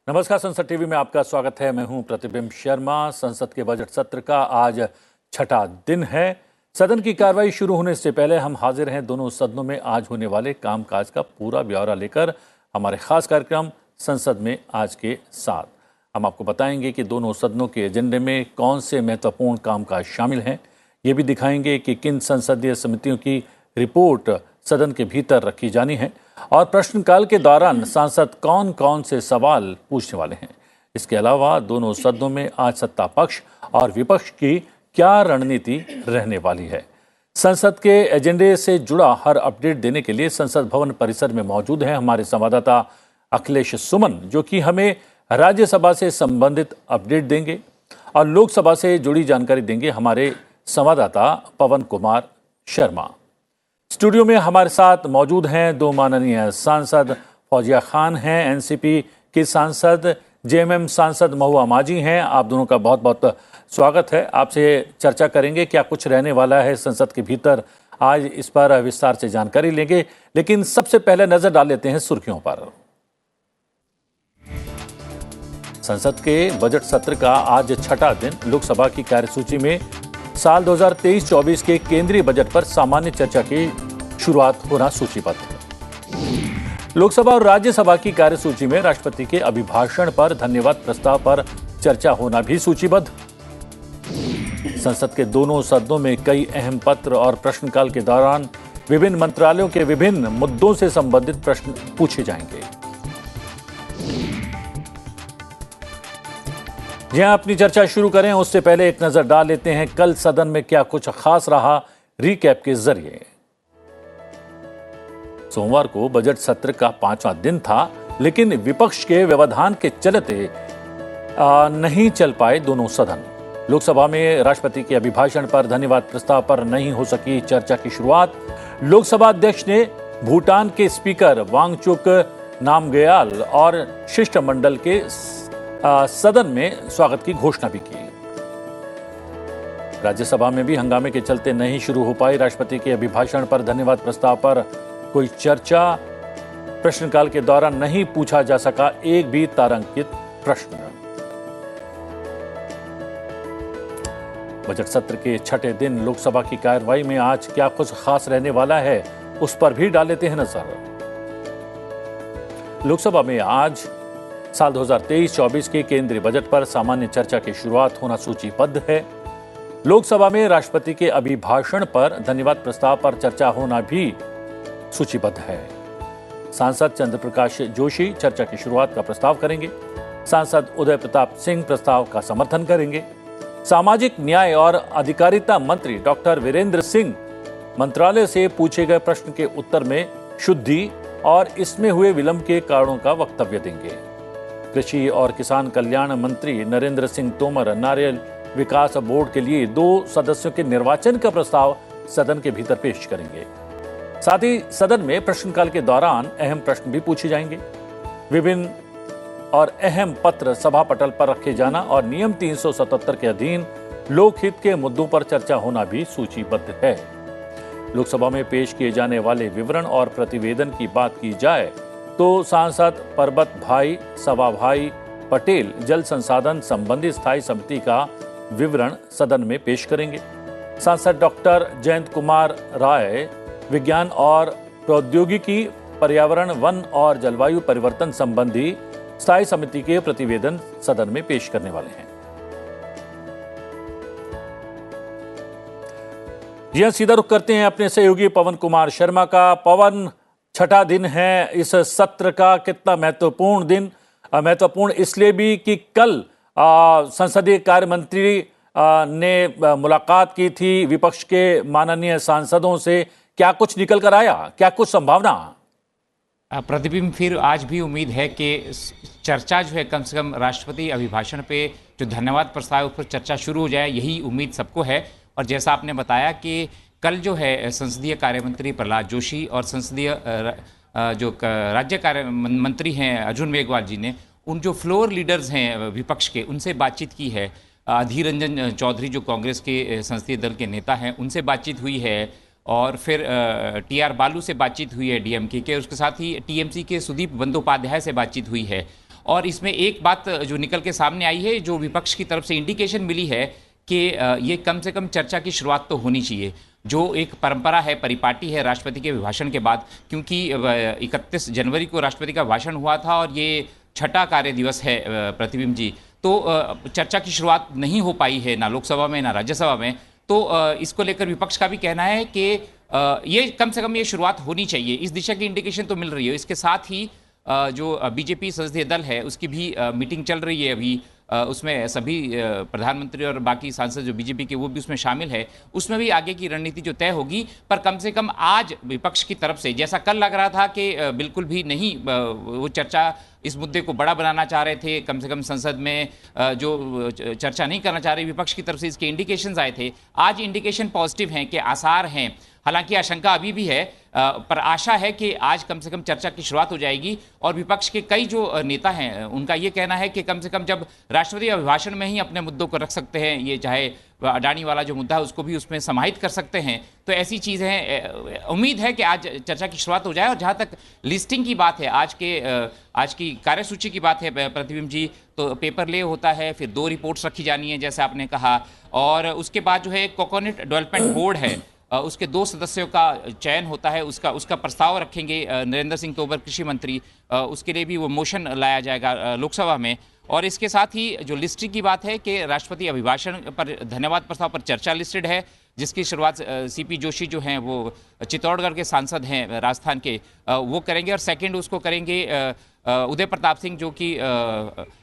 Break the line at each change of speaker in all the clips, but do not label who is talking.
नमस्कार, संसद टीवी में आपका स्वागत है। मैं हूं प्रतिबिंब शर्मा। संसद के बजट सत्र का आज छठा दिन है। सदन की कार्रवाई शुरू होने से पहले हम हाजिर हैं दोनों सदनों में आज होने वाले कामकाज का पूरा ब्यौरा लेकर हमारे खास कार्यक्रम संसद में आज के साथ। हम आपको बताएंगे कि दोनों सदनों के एजेंडे में कौन से महत्वपूर्ण कामकाज शामिल हैं। ये भी दिखाएंगे कि किन संसदीय समितियों की रिपोर्ट सदन के भीतर रखी जानी है और प्रश्नकाल के दौरान सांसद कौन कौन से सवाल पूछने वाले हैं। इसके अलावा दोनों सदनों में आज सत्ता पक्ष और विपक्ष की क्या रणनीति रहने वाली है। संसद के एजेंडे से जुड़ा हर अपडेट देने के लिए संसद भवन परिसर में मौजूद हैं हमारे संवाददाता अखिलेश सुमन, जो कि हमें राज्यसभा से संबंधित अपडेट देंगे, और लोकसभा से जुड़ी जानकारी देंगे हमारे संवाददाता पवन कुमार शर्मा। स्टूडियो में हमारे साथ मौजूद हैं दो माननीय सांसद। फौजिया खान हैं एनसीपी के सांसद, जेएमएम सांसद महुआ माझी हैं। आप दोनों का बहुत बहुत स्वागत है। आपसे चर्चा करेंगे क्या कुछ रहने वाला है संसद के भीतर, आज इस पर विस्तार से जानकारी लेंगे। लेकिन सबसे पहले नजर डाल लेते हैं सुर्खियों पर। संसद के बजट सत्र का आज छठा दिन। लोकसभा की कार्यसूची में साल 2023-24 के केंद्रीय बजट पर सामान्य चर्चा की शुरुआत होना सूचीबद्ध। लोकसभा और राज्यसभा की कार्यसूची में राष्ट्रपति के अभिभाषण पर धन्यवाद प्रस्ताव पर चर्चा होना भी सूचीबद्ध। संसद के दोनों सदनों में कई अहम पत्र और प्रश्नकाल के दौरान विभिन्न मंत्रालयों के विभिन्न मुद्दों से संबंधित प्रश्न पूछे जाएंगे। यहां अपनी चर्चा शुरू करें उससे पहले एक नजर डाल लेते हैं कल सदन में क्या कुछ खास रहा, रिकैप के जरिए। सोमवार को बजट सत्र का 5वां दिन था, लेकिन विपक्ष के व्यवधान के चलते नहीं चल पाए दोनों सदन। लोकसभा में राष्ट्रपति के अभिभाषण पर धन्यवाद प्रस्ताव पर नहीं हो सकी चर्चा की शुरुआत। लोकसभा अध्यक्ष ने भूटान के स्पीकर वांगचुक नामग्याल और शिष्टमंडल के सदन में स्वागत की घोषणा भी की। राज्यसभा में भी हंगामे के चलते नहीं शुरू हो पाई राष्ट्रपति के अभिभाषण पर धन्यवाद प्रस्ताव पर कोई चर्चा। प्रश्नकाल के दौरान नहीं पूछा जा सका एक भी तारांकित प्रश्न। बजट सत्र के छठे दिन लोकसभा की कार्रवाई में आज क्या कुछ खास रहने वाला है, उस पर भी डाल लेते हैं नजर। लोकसभा में आज साल 2023-24 के केंद्रीय बजट पर सामान्य चर्चा की शुरुआत होना सूचीबद्ध है। लोकसभा में राष्ट्रपति के अभिभाषण पर धन्यवाद प्रस्ताव पर चर्चा होना भी सूचीबद्ध है। सांसद चंद्र प्रकाश जोशी चर्चा की शुरुआत का प्रस्ताव करेंगे। सांसद उदय प्रताप सिंह प्रस्ताव का समर्थन करेंगे। सामाजिक न्याय और अधिकारिता मंत्री डॉक्टर वीरेंद्र सिंह मंत्रालय से पूछे गए प्रश्न के उत्तर में शुद्धि और इसमें हुए विलंब के कारणों का वक्तव्य देंगे। कृषि और किसान कल्याण मंत्री नरेंद्र सिंह तोमर नारियल विकास बोर्ड के लिए 2 सदस्यों के निर्वाचन का प्रस्ताव सदन के भीतर पेश करेंगे। साथ ही सदन में प्रश्नकाल के दौरान अहम प्रश्न भी पूछे जाएंगे। विभिन्न और अहम पत्र सभा पटल पर रखे जाना और नियम 377 के अधीन लोकहित के मुद्दों पर चर्चा होना भी सूचीबद्ध है। लोकसभा में पेश किए जाने वाले विवरण और प्रतिवेदन की बात की जाए तो सांसद परबत भाई सवा भाई पटेल जल संसाधन संबंधी स्थायी समिति का विवरण सदन में पेश करेंगे। सांसद डॉक्टर जयंत कुमार राय विज्ञान और प्रौद्योगिकी, पर्यावरण, वन और जलवायु परिवर्तन संबंधी स्थायी समिति के प्रतिवेदन सदन में पेश करने वाले हैं। यह सीधा रुख करते हैं अपने सहयोगी पवन कुमार शर्मा का। पवन, छठा दिन है इस सत्र का, कितना महत्वपूर्ण दिन? महत्वपूर्ण इसलिए भी कि कल संसदीय कार्य मंत्री ने मुलाकात की थी विपक्ष के माननीय सांसदों से। क्या कुछ निकल कर आया, क्या कुछ संभावना?
प्रतिबिंब, फिर आज भी उम्मीद है कि चर्चा जो है कम से कम राष्ट्रपति अभिभाषण पे जो धन्यवाद प्रस्ताव उस पर चर्चा शुरू हो जाए, यही उम्मीद सबको है। और जैसा आपने बताया कि कल जो है संसदीय कार्य मंत्री प्रहलाद जोशी और संसदीय जो राज्य कार्य मंत्री हैं अर्जुन मेघवाल जी ने उन जो फ्लोर लीडर्स हैं विपक्ष के उनसे बातचीत की है। अधीर रंजन चौधरी जो कांग्रेस के संसदीय दल के नेता हैं उनसे बातचीत हुई है और फिर टी.आर. बालू से बातचीत हुई है डीएमके के, उसके साथ ही टीएमसी के सुदीप बंदोपाध्याय से बातचीत हुई है। और इसमें एक बात जो निकल के सामने आई है, जो विपक्ष की तरफ से इंडिकेशन मिली है कि ये कम से कम चर्चा की शुरुआत तो होनी चाहिए, जो एक परंपरा है, परिपाटी है राष्ट्रपति के अभिभाषण के बाद, क्योंकि 31 जनवरी को राष्ट्रपति का भाषण हुआ था और ये छठा कार्य दिवस है प्रतिबिंब जी। तो चर्चा की शुरुआत नहीं हो पाई है, ना लोकसभा में ना राज्यसभा में। तो इसको लेकर विपक्ष का भी कहना है कि ये कम से कम ये शुरुआत होनी चाहिए, इस दिशा की इंडिकेशन तो मिल रही है। इसके साथ ही जो बीजेपी संसदीय दल है उसकी भी मीटिंग चल रही है अभी, उसमें सभी प्रधानमंत्री और बाकी सांसद जो बीजेपी के वो भी उसमें शामिल है। उसमें भी आगे की रणनीति जो तय होगी, पर कम से कम आज विपक्ष की तरफ से, जैसा कल लग रहा था कि बिल्कुल भी नहीं वो चर्चा, इस मुद्दे को बड़ा बनाना चाह रहे थे, कम से कम संसद में जो चर्चा नहीं करना चाह रहे विपक्ष की तरफ से, इसके इंडिकेशंस आए थे। आज इंडिकेशन पॉजिटिव हैं कि आसार हैं, हालांकि आशंका अभी भी है, पर आशा है कि आज कम से कम चर्चा की शुरुआत हो जाएगी। और विपक्ष के कई जो नेता हैं उनका ये कहना है कि कम से कम जब राष्ट्रपति अभिभाषण में ही अपने मुद्दों को रख सकते हैं, ये चाहे अडानी वाला जो मुद्दा है उसको भी उसमें समाहित कर सकते हैं, तो ऐसी चीज़ें उम्मीद है कि आज चर्चा की शुरुआत हो जाए। और जहाँ तक लिस्टिंग की बात है, आज की कार्यसूची की बात है प्रतिबिंब जी, तो पेपर ले होता है, फिर 2 रिपोर्ट्स रखी जानी है जैसे आपने कहा, और उसके बाद जो है कोकोनट डेवलपमेंट बोर्ड है, उसके 2 सदस्यों का चयन होता है, उसका प्रस्ताव रखेंगे नरेंद्र सिंह तोमर कृषि मंत्री, उसके लिए भी वो मोशन लाया जाएगा लोकसभा में। और इसके साथ ही जो लिस्टिंग की बात है कि राष्ट्रपति अभिभाषण पर धन्यवाद प्रस्ताव पर चर्चा लिस्टेड है, जिसकी शुरुआत सीपी जोशी जो हैं वो चित्तौड़गढ़ के सांसद हैं राजस्थान के, वो करेंगे। और सेकंड उसको करेंगे उदय प्रताप सिंह, जो कि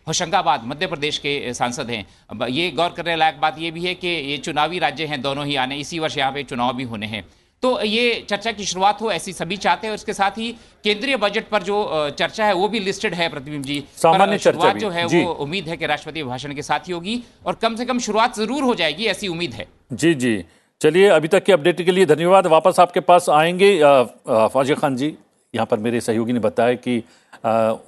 होशंगाबाद मध्य प्रदेश के सांसद हैं। ये गौर करने लायक बात ये भी है कि ये चुनावी राज्य हैं दोनों ही, आने इसी वर्ष यहाँ पे चुनाव भी होने हैं। तो ये चर्चा की शुरुआत हो ऐसी सभी चाहते हैं। और इसके साथ ही केंद्रीय बजट पर जो चर्चा है वो भी लिस्टेड है प्रतिबिंब जी,
सामान्य चर्चा
जो है वो उम्मीद है कि राष्ट्रपति भाषण के साथ ही होगी और कम से कम शुरुआत जरूर हो जाएगी, ऐसी उम्मीद है।
जी जी, चलिए अभी तक की अपडेट के लिए धन्यवाद। वापस आपके पास आएंगे फौजिया खान जी। यहाँ पर मेरे सहयोगी ने बताया कि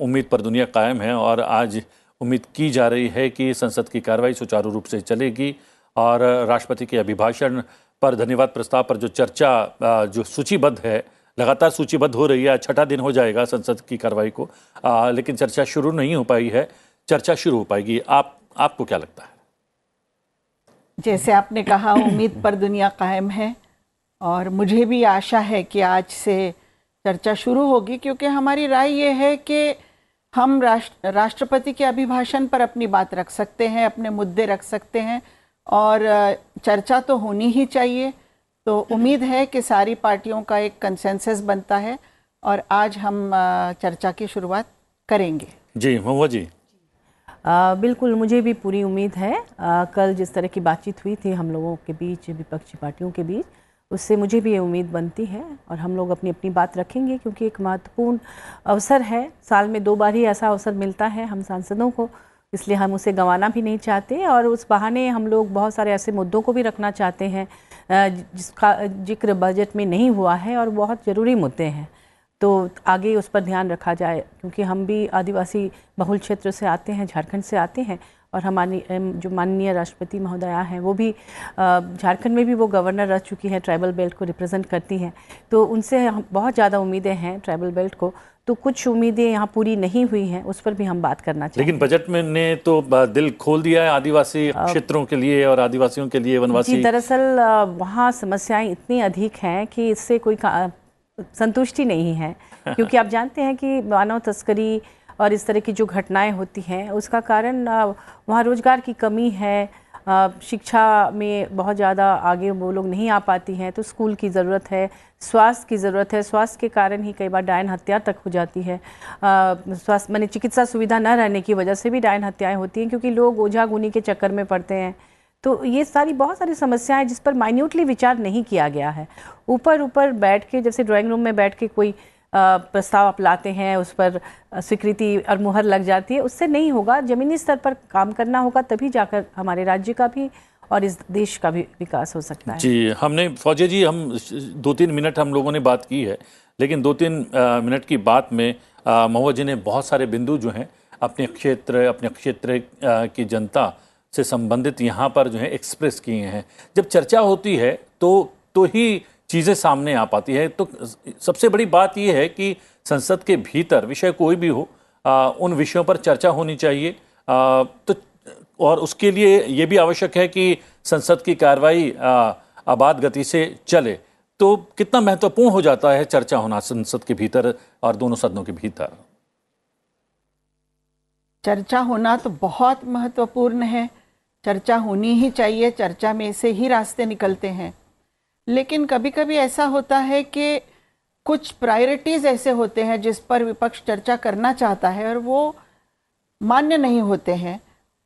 उम्मीद पर दुनिया कायम है और आज उम्मीद की जा रही है कि संसद की कार्रवाई सुचारू रूप से चलेगी और राष्ट्रपति के अभिभाषण पर धन्यवाद प्रस्ताव पर जो चर्चा जो सूचीबद्ध है, लगातार सूचीबद्ध हो रही है, छठा दिन हो जाएगा संसद की कार्रवाई को, लेकिन चर्चा शुरू नहीं हो पाई है, चर्चा शुरू हो पाएगी। आपको क्या लगता है?
जैसे आपने कहा, उम्मीद पर दुनिया कायम है और मुझे भी आशा है कि आज से चर्चा शुरू होगी, क्योंकि हमारी राय ये है कि हम राष्ट्रपति के अभिभाषण पर अपनी बात रख सकते हैं, अपने मुद्दे रख सकते हैं और चर्चा तो होनी ही चाहिए। तो उम्मीद है कि सारी पार्टियों का एक कंसेंसस बनता है और आज हम चर्चा की शुरुआत करेंगे।
जी महुआ जी।
बिल्कुल, मुझे भी पूरी उम्मीद है। कल जिस तरह की बातचीत हुई थी हम लोगों के बीच, विपक्षी पार्टियों के बीच, उससे मुझे भी ये उम्मीद बनती है और हम लोग अपनी अपनी बात रखेंगे, क्योंकि एक महत्वपूर्ण अवसर है। साल में 2 बार ही ऐसा अवसर मिलता है हम सांसदों को, इसलिए हम उसे गंवाना भी नहीं चाहते और उस बहाने हम लोग बहुत सारे ऐसे मुद्दों को भी रखना चाहते हैं जिसका जिक्र बजट में नहीं हुआ है और बहुत ज़रूरी मुद्दे हैं, तो आगे उस पर ध्यान रखा जाए। क्योंकि हम भी आदिवासी बहुल क्षेत्र से आते हैं, झारखंड से आते हैं और हमारी जो माननीय राष्ट्रपति महोदया हैं वो भी झारखंड में भी वो गवर्नर रह चुकी हैं, ट्राइबल बेल्ट को रिप्रेजेंट करती हैं, तो उनसे हम बहुत ज़्यादा उम्मीदें हैं ट्राइबल बेल्ट को। तो कुछ उम्मीदें यहाँ पूरी नहीं हुई हैं, उस पर भी हम बात करना चाहिए।
लेकिन बजट में ने तो दिल खोल दिया है आदिवासी क्षेत्रों के लिए और आदिवासियों के लिए, वनवासी।
जी, दरअसल वहाँ समस्याएं इतनी अधिक हैं कि इससे कोई संतुष्टि नहीं है, क्योंकि आप जानते हैं कि मानव तस्करी और इस तरह की जो घटनाएं होती हैं उसका कारण वहाँ रोजगार की कमी है, शिक्षा में बहुत ज़्यादा आगे वो लोग नहीं आ पाती हैं, तो स्कूल की ज़रूरत है, स्वास्थ्य की ज़रूरत है। स्वास्थ्य के कारण ही कई बार डायन हत्या तक हो जाती है। स्वास्थ्य माने चिकित्सा सुविधा न रहने की वजह से भी डायन हत्याएं होती हैं, क्योंकि लोग ओझा गुनी के चक्कर में पड़ते हैं। तो ये बहुत सारी समस्याएं जिस पर माइन्यूटली विचार नहीं किया गया है। ऊपर बैठ के, जैसे ड्राइंग रूम में बैठ के कोई प्रस्ताव आप लाते हैं, उस पर स्वीकृति और मुहर लग जाती है, उससे नहीं होगा। ज़मीनी स्तर पर काम करना होगा, तभी जाकर हमारे राज्य का भी और इस देश का भी विकास हो सकता है।
जी, हमने फौजिया जी, हम 2-3 मिनट हम लोगों ने बात की है, लेकिन 2-3 मिनट की बात में महुआ जी ने बहुत सारे बिंदु जो हैं अपने क्षेत्र की जनता से संबंधित यहाँ पर जो है एक्सप्रेस किए हैं। जब चर्चा होती है तो ही चीज़ें सामने आ पाती है। तो सबसे बड़ी बात यह है कि संसद के भीतर विषय कोई भी हो, उन विषयों पर चर्चा होनी चाहिए। तो और उसके लिए ये भी आवश्यक है कि संसद की कार्रवाई आबाद गति से चले। तो कितना महत्वपूर्ण हो जाता है चर्चा होना संसद के भीतर और दोनों सदनों के भीतर?
चर्चा होना तो बहुत महत्वपूर्ण है, चर्चा होनी ही चाहिए, चर्चा में से ही रास्ते निकलते हैं। लेकिन कभी कभी ऐसा होता है कि कुछ प्रायोरिटीज़ ऐसे होते हैं जिस पर विपक्ष चर्चा करना चाहता है और वो मान्य नहीं होते हैं,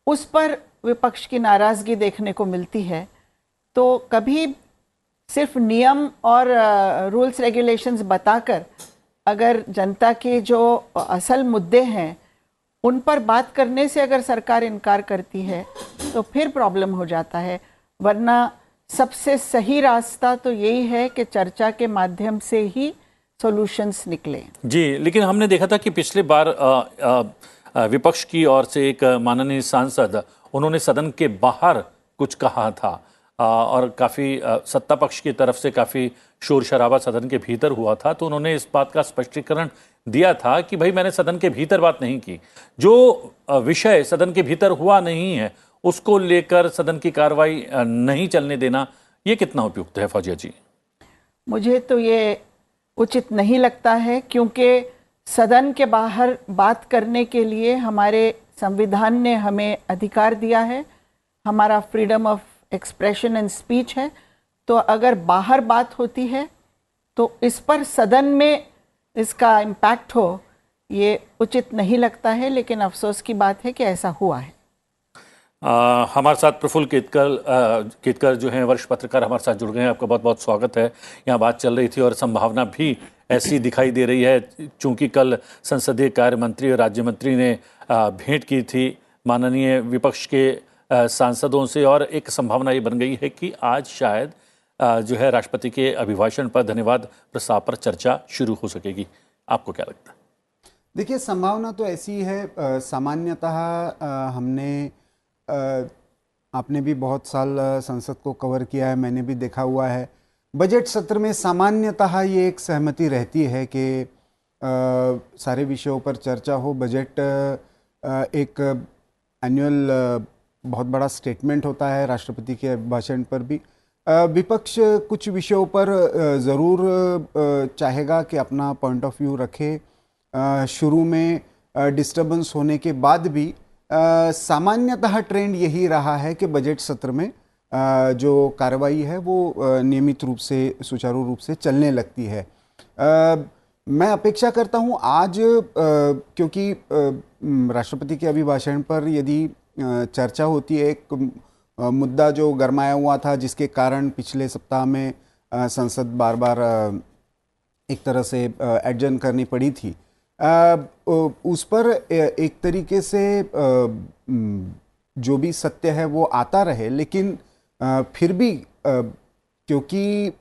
उस पर विपक्ष की नाराज़गी देखने को मिलती है। तो कभी सिर्फ नियम और रूल्स रेगुलेशंस बताकर अगर जनता के जो असल मुद्दे हैं उन पर बात करने से अगर सरकार इनकार करती है तो फिर प्रॉब्लम हो जाता है। वरना सबसे सही रास्ता तो यही है कि चर्चा के माध्यम से ही सॉल्यूशंस निकले। जी,
लेकिन हमने देखा था कि पिछले बार विपक्ष की ओर से एक माननीय सांसद, उन्होंने सदन के बाहर कुछ कहा था और काफ़ी सत्ता पक्ष की तरफ से काफ़ी शोर शराबा सदन के भीतर हुआ था। तो उन्होंने इस बात का स्पष्टीकरण दिया था कि भाई मैंने सदन के भीतर बात नहीं की, जो विषय सदन के भीतर हुआ नहीं है उसको लेकर सदन की कार्रवाई नहीं चलने देना, ये कितना उपयुक्त है फौजिया जी?
मुझे तो ये उचित नहीं लगता है, क्योंकि सदन के बाहर बात करने के लिए हमारे संविधान ने हमें अधिकार दिया है, हमारा freedom of expression and speech है। तो अगर बाहर बात होती है तो इस पर सदन में इसका इम्पैक्ट हो, ये उचित नहीं लगता है। लेकिन अफसोस की बात है कि ऐसा हुआ है।
हमारे साथ प्रफुल्ल केतकर जो हैं वरिष्ठ पत्रकार हमारे साथ जुड़ गए हैं। आपका बहुत बहुत स्वागत है। यहाँ बात चल रही थी और संभावना भी ऐसी दिखाई दे रही है, चूंकि कल संसदीय कार्य मंत्री और राज्य मंत्री ने भेंट की थी माननीय विपक्ष के सांसदों से, और एक संभावना ये बन गई है कि आज शायद जो है राष्ट्रपति के अभिभाषण पर धन्यवाद प्रस्ताव पर चर्चा शुरू हो सकेगी। आपको क्या लगता है?
देखिए, संभावना तो ऐसी है। सामान्यतः हमने आपने भी बहुत साल संसद को कवर किया है, मैंने भी देखा हुआ है, बजट सत्र में सामान्यतः ये एक सहमति रहती है कि सारे विषयों पर चर्चा हो। बजट एक एनुअल बहुत बड़ा स्टेटमेंट होता है, राष्ट्रपति के भाषण पर भी विपक्ष कुछ विषयों पर ज़रूर चाहेगा कि अपना पॉइंट ऑफ व्यू रखे। शुरू में डिस्टर्बेंस होने के बाद भी सामान्यतः ट्रेंड यही रहा है कि बजट सत्र में जो कार्रवाई है वो नियमित रूप से, सुचारू रूप से चलने लगती है। मैं अपेक्षा करता हूँ आज, क्योंकि राष्ट्रपति के अभिभाषण पर यदि चर्चा होती है, एक मुद्दा जो गरमाया हुआ था जिसके कारण पिछले सप्ताह में संसद बार बार एक तरह से एडजर्न करनी पड़ी थी, उस पर एक तरीके से जो भी सत्य है वो आता रहे। लेकिन फिर भी क्योंकि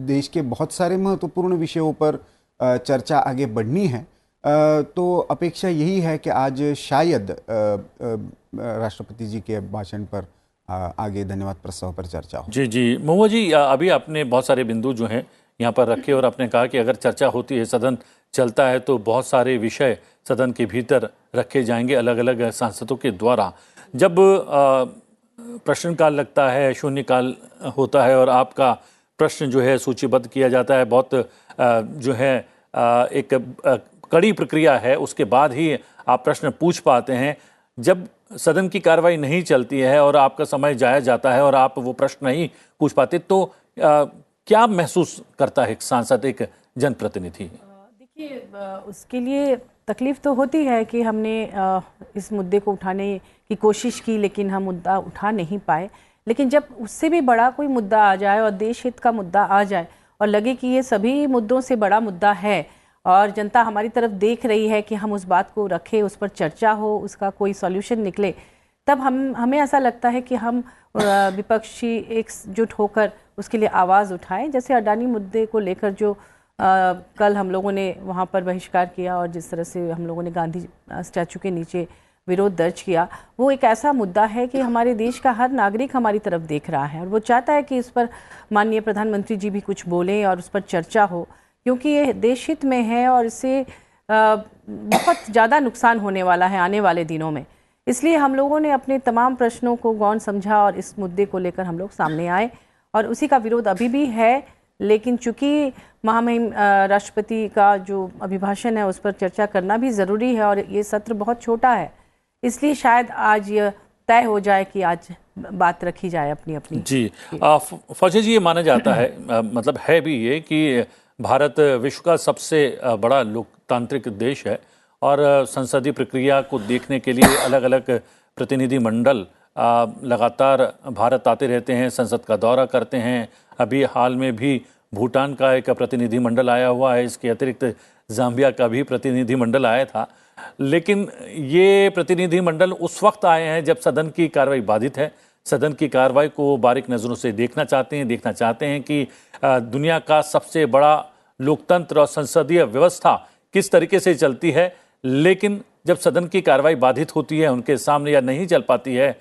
देश के बहुत सारे महत्वपूर्ण विषयों पर चर्चा आगे बढ़नी है, तो अपेक्षा यही है कि आज शायद राष्ट्रपति जी के भाषण पर आगे धन्यवाद प्रस्ताव पर चर्चा हो।
जी महुआ जी, अभी आपने बहुत सारे बिंदु जो हैं यहाँ पर रखे और आपने कहा कि अगर चर्चा होती है, सदन चलता है, तो बहुत सारे विषय सदन के भीतर रखे जाएंगे अलग अलग सांसदों के द्वारा। जब प्रश्नकाल लगता है, शून्यकाल होता है और आपका प्रश्न जो है सूचीबद्ध किया जाता है, बहुत जो है एक कड़ी प्रक्रिया है, उसके बाद ही आप प्रश्न पूछ पाते हैं। जब सदन की कार्रवाई नहीं चलती है और आपका समय जाया जाता है और आप वो प्रश्न नहीं पूछ पाते, तो क्या महसूस करता है एक सांसद, एक जनप्रतिनिधि?
देखिए, उसके लिए तकलीफ़ तो होती है कि हमने इस मुद्दे को उठाने की कोशिश की, लेकिन हम मुद्दा उठा नहीं पाए। लेकिन जब उससे भी बड़ा कोई मुद्दा आ जाए और देश हित का मुद्दा आ जाए और लगे कि ये सभी मुद्दों से बड़ा मुद्दा है और जनता हमारी तरफ देख रही है कि हम उस बात को रखें, उस पर चर्चा हो, उसका कोई सॉल्यूशन निकले, तब हमें ऐसा लगता है कि हम विपक्षी एकजुट होकर उसके लिए आवाज़ उठाएं। जैसे अडानी मुद्दे को लेकर जो कल हम लोगों ने वहाँ पर बहिष्कार किया और जिस तरह से हम लोगों ने गांधी स्टैचू के नीचे विरोध दर्ज किया, वो एक ऐसा मुद्दा है कि हमारे देश का हर नागरिक हमारी तरफ देख रहा है और वो चाहता है कि इस पर माननीय प्रधानमंत्री जी भी कुछ बोलें और उस पर चर्चा हो, क्योंकि ये देश हित में है और इससे बहुत ज़्यादा नुकसान होने वाला है आने वाले दिनों में। इसलिए हम लोगों ने अपने तमाम प्रश्नों को गौण समझा और इस मुद्दे को लेकर हम लोग सामने आए और उसी का विरोध अभी भी है। लेकिन चूंकि महामहिम राष्ट्रपति का जो अभिभाषण है उस पर चर्चा करना भी ज़रूरी है और ये सत्र बहुत छोटा है, इसलिए शायद आज ये तय हो जाए कि आज बात रखी जाए अपनी अपनी।
जी फौजी जी, ये माना जाता है मतलब है भी ये कि भारत विश्व का सबसे बड़ा लोकतांत्रिक देश है और संसदीय प्रक्रिया को देखने के लिए अलग अलग प्रतिनिधि मंडल लगातार भारत आते रहते हैं, संसद का दौरा करते हैं। अभी हाल में भी भूटान का एक प्रतिनिधि मंडल आया हुआ है, इसके अतिरिक्त जाम्बिया का भी प्रतिनिधि मंडल आया था। लेकिन ये प्रतिनिधि मंडल उस वक्त आए हैं जब सदन की कार्रवाई बाधित है, सदन की कार्रवाई को बारीक नज़रों से देखना चाहते हैं कि दुनिया का सबसे बड़ा लोकतंत्र और संसदीय व्यवस्था किस तरीके से चलती है। लेकिन जब सदन की कार्रवाई बाधित होती है, उनके सामने या नहीं चल पाती है,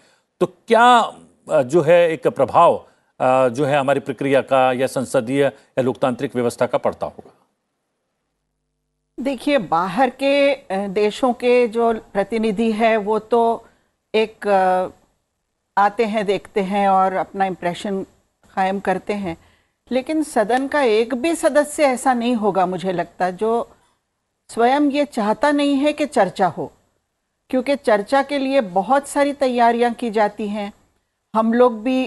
तो क्या जो है एक प्रभाव जो है हमारी प्रक्रिया का या संसदीय या लोकतांत्रिक व्यवस्था का पड़ता होगा?
देखिए, बाहर के देशों के जो प्रतिनिधि है वो तो एक आते हैं, देखते हैं और अपना इम्प्रेशन कायम करते हैं, लेकिन सदन का एक भी सदस्य ऐसा नहीं होगा मुझे लगता जो स्वयं ये चाहता नहीं है कि चर्चा हो, क्योंकि चर्चा के लिए बहुत सारी तैयारियां की जाती हैं। हम लोग भी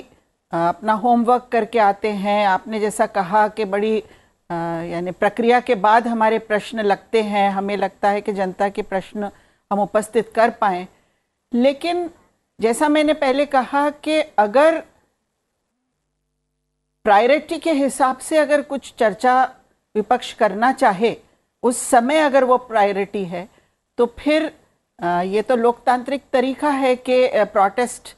अपना होमवर्क करके आते हैं। आपने जैसा कहा कि बड़ी यानी प्रक्रिया के बाद हमारे प्रश्न लगते हैं, हमें लगता है कि जनता के प्रश्न हम उपस्थित कर पाएँ। लेकिन जैसा मैंने पहले कहा कि अगर प्रायोरिटी के हिसाब से अगर कुछ चर्चा विपक्ष करना चाहे, उस समय अगर वो प्रायोरिटी है, तो फिर ये तो लोकतांत्रिक तरीका है कि प्रोटेस्ट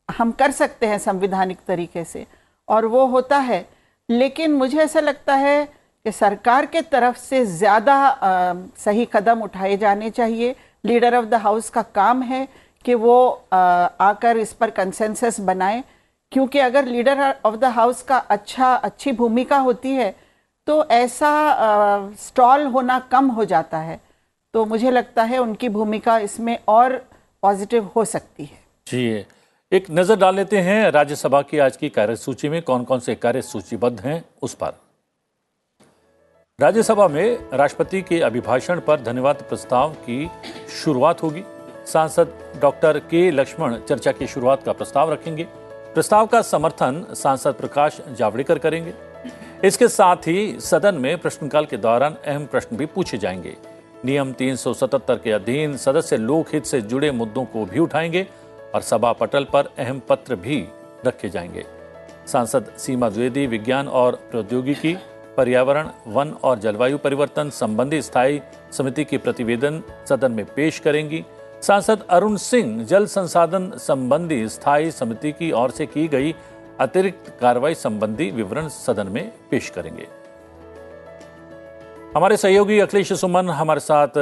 हम कर सकते हैं संवैधानिक तरीके से, और वो होता है। लेकिन मुझे ऐसा लगता है कि सरकार के तरफ से ज़्यादा सही कदम उठाए जाने चाहिए। लीडर ऑफ द हाउस का काम है कि वो आकर इस पर कंसेंसस बनाए, क्योंकि अगर लीडर ऑफ द हाउस का अच्छी भूमिका होती है तो ऐसा स्टॉल होना कम हो जाता है। तो मुझे लगता है उनकी भूमिका इसमें और पॉजिटिव हो सकती है।
जी, एक नज़र डाल लेते हैं राज्यसभा की आज की कार्यसूची में कौन कौन से कार्य सूचीबद्ध हैं उस पर। राज्यसभा में राष्ट्रपति के अभिभाषण पर धन्यवाद प्रस्ताव की शुरुआत होगी। सांसद डॉक्टर के लक्ष्मण चर्चा की शुरुआत का प्रस्ताव रखेंगे। प्रस्ताव का समर्थन सांसद प्रकाश जावड़ेकर करेंगे। इसके साथ ही सदन में प्रश्नकाल के दौरान अहम प्रश्न भी पूछे जाएंगे। नियम 377 के अधीन सदस्य लोकहित से जुड़े मुद्दों को भी उठाएंगे और सभा पटल पर अहम पत्र भी रखे जाएंगे। सांसद सीमा द्विवेदी विज्ञान और प्रौद्योगिकी, पर्यावरण, वन और जलवायु परिवर्तन संबंधी स्थायी समिति की प्रतिवेदन सदन में पेश करेंगी। सांसद अरुण सिंह जल संसाधन संबंधी स्थायी समिति की ओर से की गई अतिरिक्त कार्रवाई संबंधी विवरण सदन में पेश करेंगे। हमारे सहयोगी अखिलेश सुमन हमारे साथ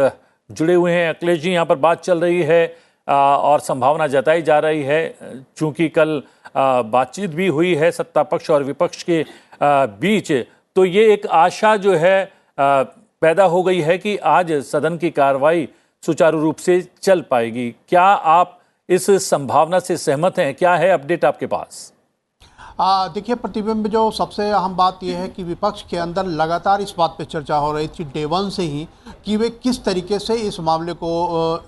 जुड़े हुए हैं। अखिलेश जी, यहाँ पर बात चल रही है और संभावना जताई जा रही है, चूंकि कल बातचीत भी हुई है सत्ता पक्ष और विपक्ष के बीच, तो ये एक आशा जो है पैदा हो गई है कि आज सदन की कार्रवाई सुचारू रूप से चल पाएगी। क्या आप इस संभावना से सहमत हैं? क्या है अपडेट आपके पास?
देखिए, प्रतिबिंब जो सबसे अहम बात यह है कि विपक्ष के अंदर लगातार इस बात पे चर्चा हो रही थी डे वन से ही कि वे किस तरीके से इस मामले को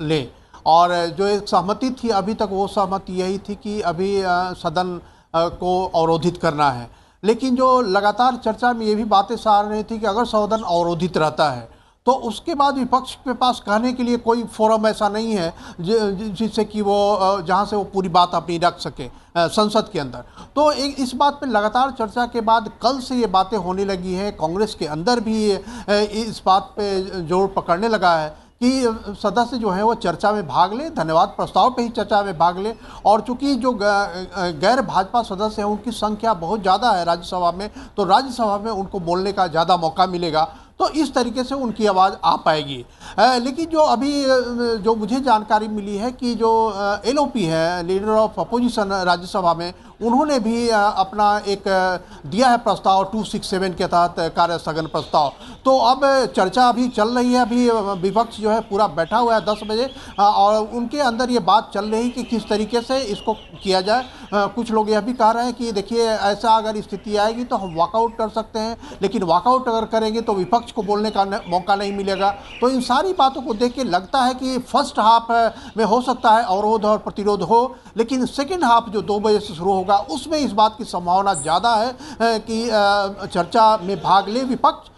लें, और जो एक सहमति थी अभी तक वो सहमति यही थी कि अभी सदन को अवरोधित करना है। लेकिन जो लगातार चर्चा में ये भी बातें आ रही थी कि अगर सदन अवरोधित रहता है तो उसके बाद विपक्ष के पास कहने के लिए कोई फोरम ऐसा नहीं है जिससे कि वो जहां से वो पूरी बात अपनी रख सके संसद के अंदर। तो इस बात पे लगातार चर्चा के बाद कल से ये बातें होने लगी हैं। कांग्रेस के अंदर भी इस बात पे जोर पकड़ने लगा है कि सदस्य जो है वो चर्चा में भाग ले, धन्यवाद प्रस्ताव पे ही चर्चा में भाग ले। और चूंकि जो गैर भाजपा सदस्य हैं उनकी संख्या बहुत ज़्यादा है राज्यसभा में, तो राज्यसभा में उनको बोलने का ज़्यादा मौका मिलेगा, तो इस तरीके से उनकी आवाज़ आ पाएगी। लेकिन जो अभी जो मुझे जानकारी मिली है कि जो LOP है, लीडर ऑफ अपोजिशन राज्यसभा में, उन्होंने भी अपना एक दिया है प्रस्ताव 267 के तहत कार्य स्थगन प्रस्ताव। तो अब चर्चा अभी चल रही है, अभी विपक्ष जो है पूरा बैठा हुआ है 10 बजे और उनके अंदर ये बात चल रही कि किस तरीके से इसको किया जाए। कुछ लोग यह भी कह रहे हैं कि देखिए ऐसा अगर स्थिति आएगी तो हम वॉकआउट कर सकते हैं, लेकिन वॉकआउट अगर करेंगे तो विपक्ष को बोलने का मौका नहीं मिलेगा। तो इन सारी बातों को देख के लगता है कि फर्स्ट हाफ में हो सकता है अवरोध और प्रतिरोध हो, लेकिन सेकेंड हाफ जो 2 बजे से शुरू होगा उसमें इस बात की संभावना ज़्यादा है कि चर्चा में भाग ले विपक्ष।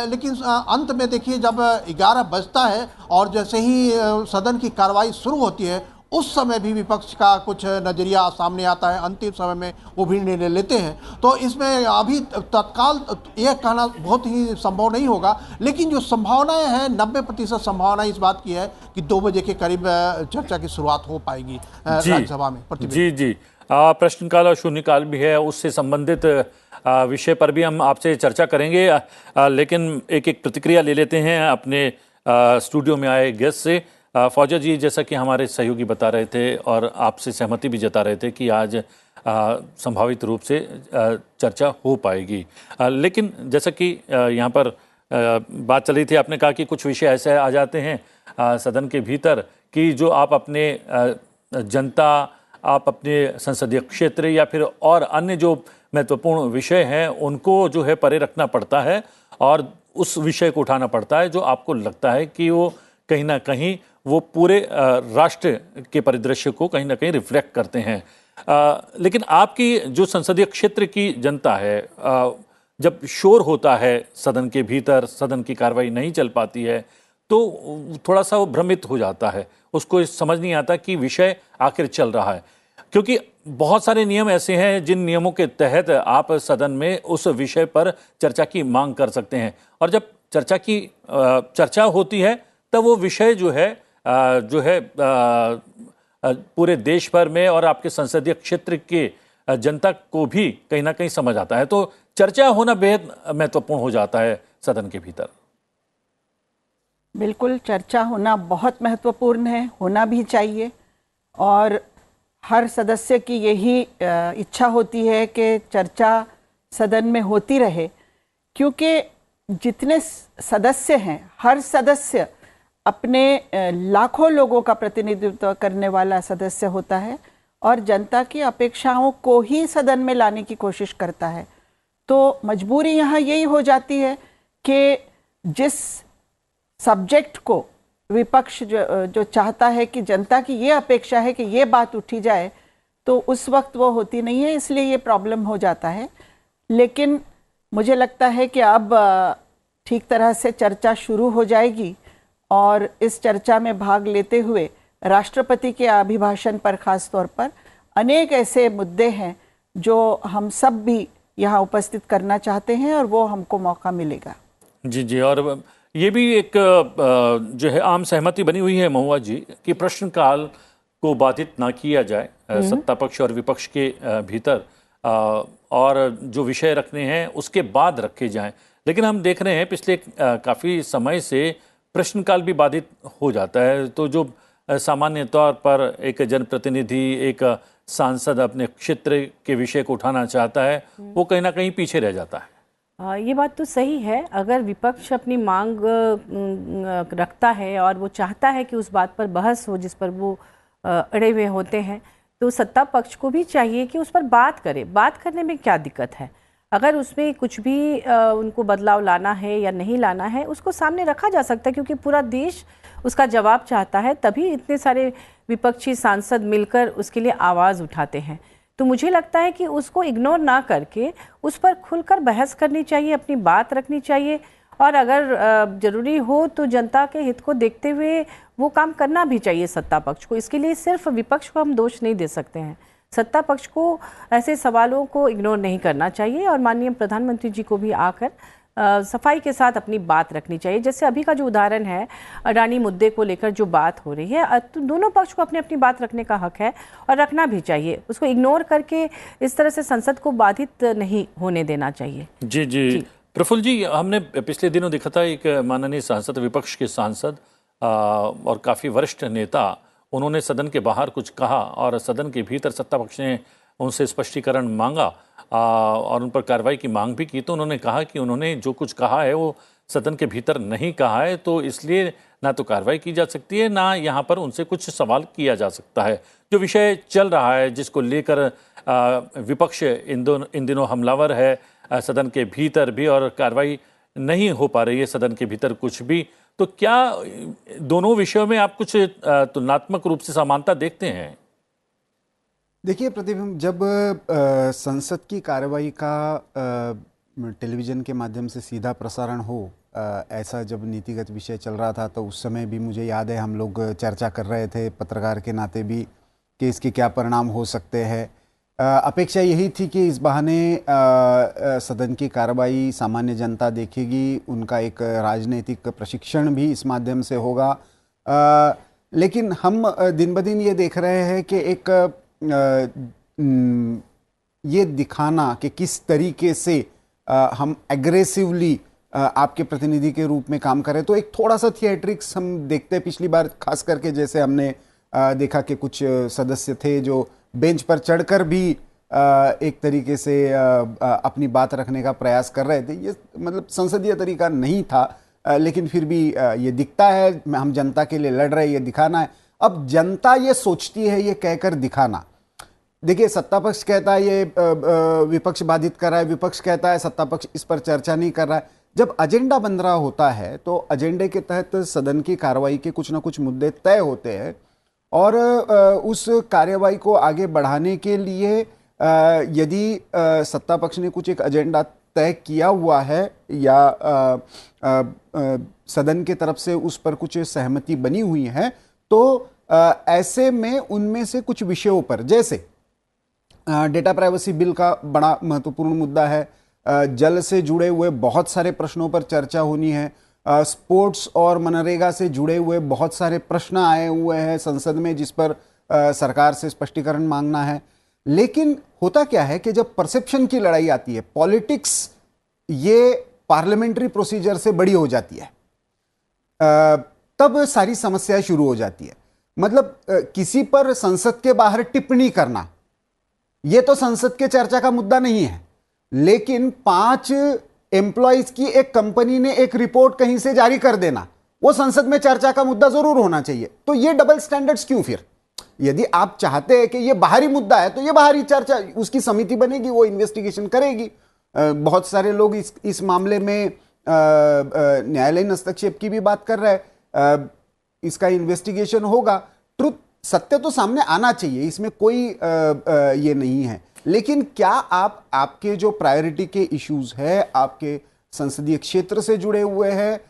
लेकिन अंत में देखिए जब 11 बजता है और जैसे ही सदन की कार्रवाई शुरू होती है उस समय भी विपक्ष का कुछ नज़रिया सामने आता है, अंतिम समय में वो भी निर्णय लेते हैं। तो इसमें अभी तत्काल यह कहना बहुत ही संभव नहीं होगा, लेकिन जो संभावनाएं हैं 90% संभावना इस बात की है कि 2 बजे के करीब चर्चा की शुरुआत हो पाएगी राज्यसभा में।
जी प्रश्नकाल और शून्यकाल भी है, उससे संबंधित विषय पर भी हम आपसे चर्चा करेंगे, लेकिन एक एक प्रतिक्रिया ले लेते हैं अपने स्टूडियो में आए गेस्ट से। फौजा जी, जैसा कि हमारे सहयोगी बता रहे थे और आपसे सहमति भी जता रहे थे कि आज संभावित रूप से चर्चा हो पाएगी, लेकिन जैसा कि यहाँ पर बात चल रही थी, आपने कहा कि कुछ विषय ऐसे आ जाते हैं सदन के भीतर कि जो आप अपने जनता, आप अपने संसदीय क्षेत्र या फिर और अन्य जो महत्वपूर्ण विषय हैं उनको जो है परे रखना पड़ता है और उस विषय को उठाना पड़ता है जो आपको लगता है कि वो कहीं ना कहीं वो पूरे राष्ट्र के परिदृश्य को कहीं ना कहीं रिफ्लेक्ट करते हैं। लेकिन आपकी जो संसदीय क्षेत्र की जनता है, जब शोर होता है सदन के भीतर, सदन की कार्रवाई नहीं चल पाती है तो थोड़ा सा वो भ्रमित हो जाता है, उसको समझ नहीं आता कि विषय आखिर चल रहा है, क्योंकि बहुत सारे नियम ऐसे हैं जिन नियमों के तहत आप सदन में उस विषय पर चर्चा की मांग कर सकते हैं, और जब चर्चा होती है तब वो विषय जो है पूरे देश भर में और आपके संसदीय क्षेत्र के जनता को भी कहीं ना कहीं समझ आता है। तो चर्चा होना बेहद महत्वपूर्ण हो जाता है सदन के भीतर।
बिल्कुल, चर्चा होना बहुत महत्वपूर्ण है, होना भी चाहिए, और हर सदस्य की यही इच्छा होती है कि चर्चा सदन में होती रहे, क्योंकि जितने सदस्य हैं, हर सदस्य अपने लाखों लोगों का प्रतिनिधित्व करने वाला सदस्य होता है और जनता की अपेक्षाओं को ही सदन में लाने की कोशिश करता है। तो मजबूरी यहाँ यही हो जाती है कि जिस सब्जेक्ट को विपक्ष जो चाहता है कि जनता की ये अपेक्षा है कि ये बात उठी जाए, तो उस वक्त वो होती नहीं है, इसलिए ये प्रॉब्लम हो जाता है। लेकिन मुझे लगता है कि अब ठीक तरह से चर्चा शुरू हो जाएगी और इस चर्चा में भाग लेते हुए राष्ट्रपति के अभिभाषण पर खास तौर पर अनेक ऐसे मुद्दे हैं जो हम सब भी यहाँ उपस्थित करना चाहते हैं और वो हमको मौका मिलेगा।
जी, और ये भी एक जो है आम सहमति बनी हुई है महुआ जी कि प्रश्नकाल को बाधित ना किया जाए सत्ता पक्ष और विपक्ष के भीतर, और जो विषय रखने हैं उसके बाद रखे जाएं। लेकिन हम देख रहे हैं पिछले काफ़ी समय से प्रश्नकाल भी बाधित हो जाता है, तो जो सामान्य तौर पर एक जनप्रतिनिधि, एक सांसद अपने क्षेत्र के विषय को उठाना चाहता है, वो कहीं ना कहीं पीछे रह जाता है।
ये बात तो सही है। अगर विपक्ष अपनी मांग रखता है और वो चाहता है कि उस बात पर बहस हो जिस पर वो अड़े हुए होते हैं, तो सत्ता पक्ष को भी चाहिए कि उस पर बात करे। बात करने में क्या दिक्कत है? अगर उसमें कुछ भी उनको बदलाव लाना है या नहीं लाना है, उसको सामने रखा जा सकता है, क्योंकि पूरा देश उसका जवाब चाहता है, तभी इतने सारे विपक्षी सांसद मिलकर उसके लिए आवाज़ उठाते हैं। तो मुझे लगता है कि उसको इग्नोर ना करके उस पर खुलकर बहस करनी चाहिए, अपनी बात रखनी चाहिए, और अगर ज़रूरी हो तो जनता के हित को देखते हुए वो काम करना भी चाहिए सत्ता पक्ष को। इसके लिए सिर्फ विपक्ष को हम दोष नहीं दे सकते हैं, सत्ता पक्ष को ऐसे सवालों को इग्नोर नहीं करना चाहिए और माननीय प्रधानमंत्री जी को भी आकर सफाई के साथ अपनी बात रखनी चाहिए। जैसे अभी का जो उदाहरण है, अडानी मुद्दे को लेकर जो बात हो रही है, तो दोनों पक्ष को अपनी अपनी बात रखने का हक है और रखना भी चाहिए। उसको इग्नोर करके इस तरह से संसद को बाधित नहीं होने देना चाहिए।
जी। प्रफुल्ल जी, हमने पिछले दिनों देखा था एक माननीय सांसद, विपक्ष के सांसद और काफ़ी वरिष्ठ नेता, उन्होंने सदन के बाहर कुछ कहा और सदन के भीतर सत्ता पक्ष ने उनसे स्पष्टीकरण मांगा और उन पर कार्रवाई की मांग भी की, तो उन्होंने कहा कि उन्होंने जो कुछ कहा है वो सदन के भीतर नहीं कहा है, तो इसलिए ना तो कार्रवाई की जा सकती है, ना यहाँ पर उनसे कुछ सवाल किया जा सकता है। जो विषय चल रहा है, जिसको लेकर विपक्ष इन दिनों हमलावर है सदन के भीतर भी, और कार्रवाई नहीं हो पा रही है सदन के भीतर कुछ भी, तो क्या दोनों विषयों में आप कुछ तुलनात्मक रूप से समानता देखते हैं?
देखिए प्रतिबिंब, जब संसद की कार्रवाई का टेलीविज़न के माध्यम से सीधा प्रसारण हो, ऐसा जब नीतिगत विषय चल रहा था, तो उस समय भी मुझे याद है हम लोग चर्चा कर रहे थे पत्रकार के नाते भी कि इसके क्या परिणाम हो सकते हैं। अपेक्षा यही थी कि इस बहाने सदन की कार्रवाई सामान्य जनता देखेगी, उनका एक राजनीतिक प्रशिक्षण भी इस माध्यम से होगा। लेकिन हम दिन ब दिन ये देख रहे हैं कि एक ये दिखाना कि किस तरीके से हम एग्रेसिवली आपके प्रतिनिधि के रूप में काम करें, तो एक थोड़ा सा थिएट्रिक्स हम देखते हैं। पिछली बार खास करके जैसे हमने देखा कि कुछ सदस्य थे जो बेंच पर चढ़कर भी एक तरीके से अपनी बात रखने का प्रयास कर रहे थे। ये मतलब संसदीय तरीका नहीं था, लेकिन फिर भी ये दिखता है हम जनता के लिए लड़ रहे हैं, ये दिखाना है। अब जनता ये सोचती है ये कहकर दिखाना। देखिए, सत्ता पक्ष कहता है ये विपक्ष बाधित कर रहा है, विपक्ष कहता है सत्ता पक्ष इस पर चर्चा नहीं कर रहा है। जब एजेंडा बन रहा होता है तो एजेंडे के तहत सदन की कार्रवाई के कुछ ना कुछ मुद्दे तय होते हैं, और उस कार्यवाही को आगे बढ़ाने के लिए यदि सत्ता पक्ष ने कुछ एक एजेंडा तय किया हुआ है या सदन के तरफ से उस पर कुछ सहमति बनी हुई है, तो ऐसे में उनमें से कुछ विषयों पर, जैसे डेटा प्राइवेसी बिल का बड़ा महत्वपूर्ण मुद्दा है, जल से जुड़े हुए बहुत सारे प्रश्नों पर चर्चा होनी है, स्पोर्ट्स और मनरेगा से जुड़े हुए बहुत सारे प्रश्न आए हुए हैं संसद में जिस पर सरकार से स्पष्टीकरण मांगना है। लेकिन होता क्या है कि जब परसेप्शन की लड़ाई आती है, पॉलिटिक्स ये पार्लियामेंट्री प्रोसीजर से बड़ी हो जाती है, तब सारी समस्याएं शुरू हो जाती है। मतलब किसी पर संसद के बाहर टिप्पणी करना यह तो संसद के चर्चा का मुद्दा नहीं है, लेकिन 5 एम्प्लॉइज की एक कंपनी ने एक रिपोर्ट कहीं से जारी कर देना, वो संसद में चर्चा का मुद्दा जरूर होना चाहिए। तो ये डबल स्टैंडर्ड्स क्यों? फिर यदि आप चाहते हैं कि ये बाहरी मुद्दा है तो ये बाहरी चर्चा, उसकी समिति बनेगी, वो इन्वेस्टिगेशन करेगी। बहुत सारे लोग इस मामले में न्यायालयीन हस्तक्षेप की भी बात कर रहे हैं। इसका इन्वेस्टिगेशन होगा, ट्रुथ, सत्य तो सामने आना चाहिए, इसमें कोई ये नहीं है। लेकिन क्या आपके जो प्रायोरिटी के इश्यूज है, आपके संसदीय क्षेत्र से जुड़े हुए हैं,